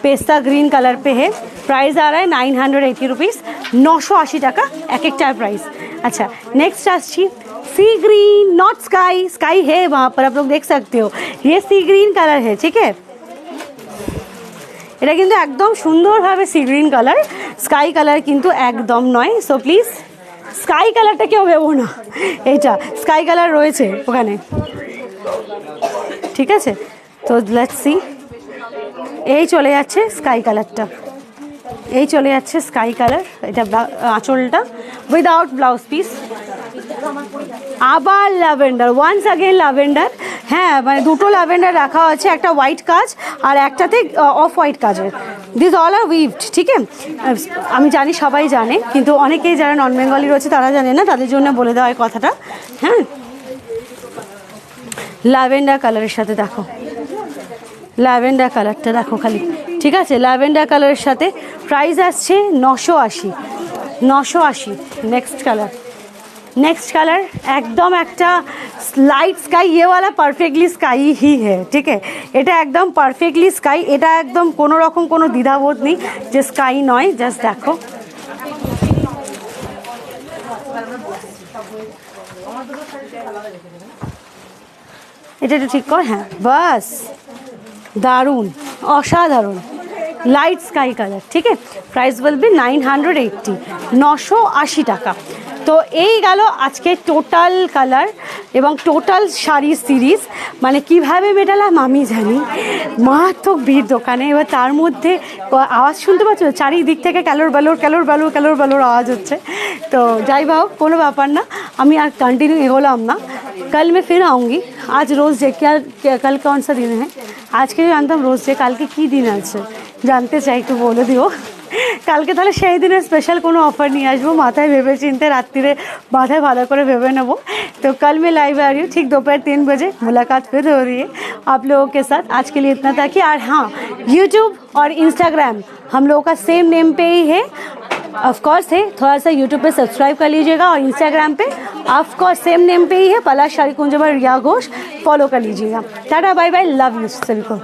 पेस्ता ग्रीन कलर पे है, प्राइस आ रहा है 980 रुपीज़, 980 টাকা एक एक टाइप प्राइस। अच्छा नेक्स्ट आशी सी ग्रीन, नॉट स्काई, स्काई है वहाँ पर आप लोग देख सकते हो, ये सी ग्रीन कलर है, ठीक है, এটা কিন্তু একদম সুন্দরভাবে sea green colour, sky colour কিন্তু একদম নয়, সো প্লিজ স্কাই কালারটা কেউ ভেবো না, এইটা স্কাই কালার রয়েছে ওখানে, ঠিক আছে। তো লেটস সি, এই চলে যাচ্ছে স্কাই কালারটা, এই চলে যাচ্ছে স্কাই কালার, এটা আঁচলটা উইদাউট ব্লাউজ পিস, আবার ল্যাভেন্ডার, ওয়ান্স अगेन ল্যাভেন্ডার, হ্যাঁ মানে দুটো ল্যাভেন্ডার রাখা আছে, একটা হোয়াইট কাজ আর একটাতে অফ হোয়াইট কাজের, দিস অল আর উইভড, ঠিক আছে, আমি জানি সবাই জানে, কিন্তু অনেকেই যারা নন বেঙ্গলি রয়েছে তারা জানে না, তাদের জন্য বলে দেওয়া হয় কথাটা, হ্যাঁ ল্যাভেন্ডার কালারের সাথে দেখো, ল্যাভেন্ডার কালারটা দেখো খালি, ঠিক আছে, ল্যাভেন্ডার কালারের সাথে প্রাইস আসছে 980। नेक्स्ट कलर एकदम एक लाइट स्काई, ये वाला परफेक्टली स्काई ही है, ठीक है, এটা একদম পারফেক্টলি স্কাই, এটা একদম কোনো রকম কোনো দ্বিধাবোধ নেই যে স্কাই নয়, জাস্ট দেখো, এটা একটু ঠিক কর, হ্যাঁ বাস, দারুণ অসাধারণ লাইট স্কাই কালার, ঠিক है, प्राइस বলবে 980 980 টাকা। তো এই গেল আজকে টোটাল কালার এবং টোটাল শাড়ি সিরিজ, মানে কিভাবে মেটালাম আমি জানি, মারাত্মক ভিড় দোকানে, এবার তার মধ্যে আওয়াজ শুনতে পাচ্ছ চারিদিক থেকে ক্যালোর ব্যালোর আওয়াজ হচ্ছে, তো যাই হোক কোনো ব্যাপার না, আমি আর কন্টিনিউ এগোলাম না, कल मैं फिर आऊँगी, आज रोज़ डे, क्या कल कौन सा दिन है, आज के जानता हूँ रोज़ डे, कल के की दिन আছে জানতে চাই, একটু বলে দিও, কালকে তাহলে সেই দিনের স্পেশাল কোনো অফার নিয়ে আসবো, মাথায় ভেবে চিনতে রাত্রিরে माথায় ভালো করে ভেবে নেবো। तो कल मैं लाइव आ रही हूँ ठीक दोपहर 3 बजे, मुलाकात फिर हो रही है आप लोगों के साथ। आज के लिए इतना था कि और हाँ, यूट्यूब और इंस्टाग्राम हम लोगों का सेम नेम पे ही है ऑफ कोर्स है। थोड़ा सा यूट्यूब पे सब्सक्राइब कर लीजिएगा और इंस्टाग्राम पे ऑफ कोर्स सेम नेम पे ही है, पलाश साड़ी कुंज रिया घोष, फॉलो कर लीजिएगा। Tata bye bye, love you सभी को।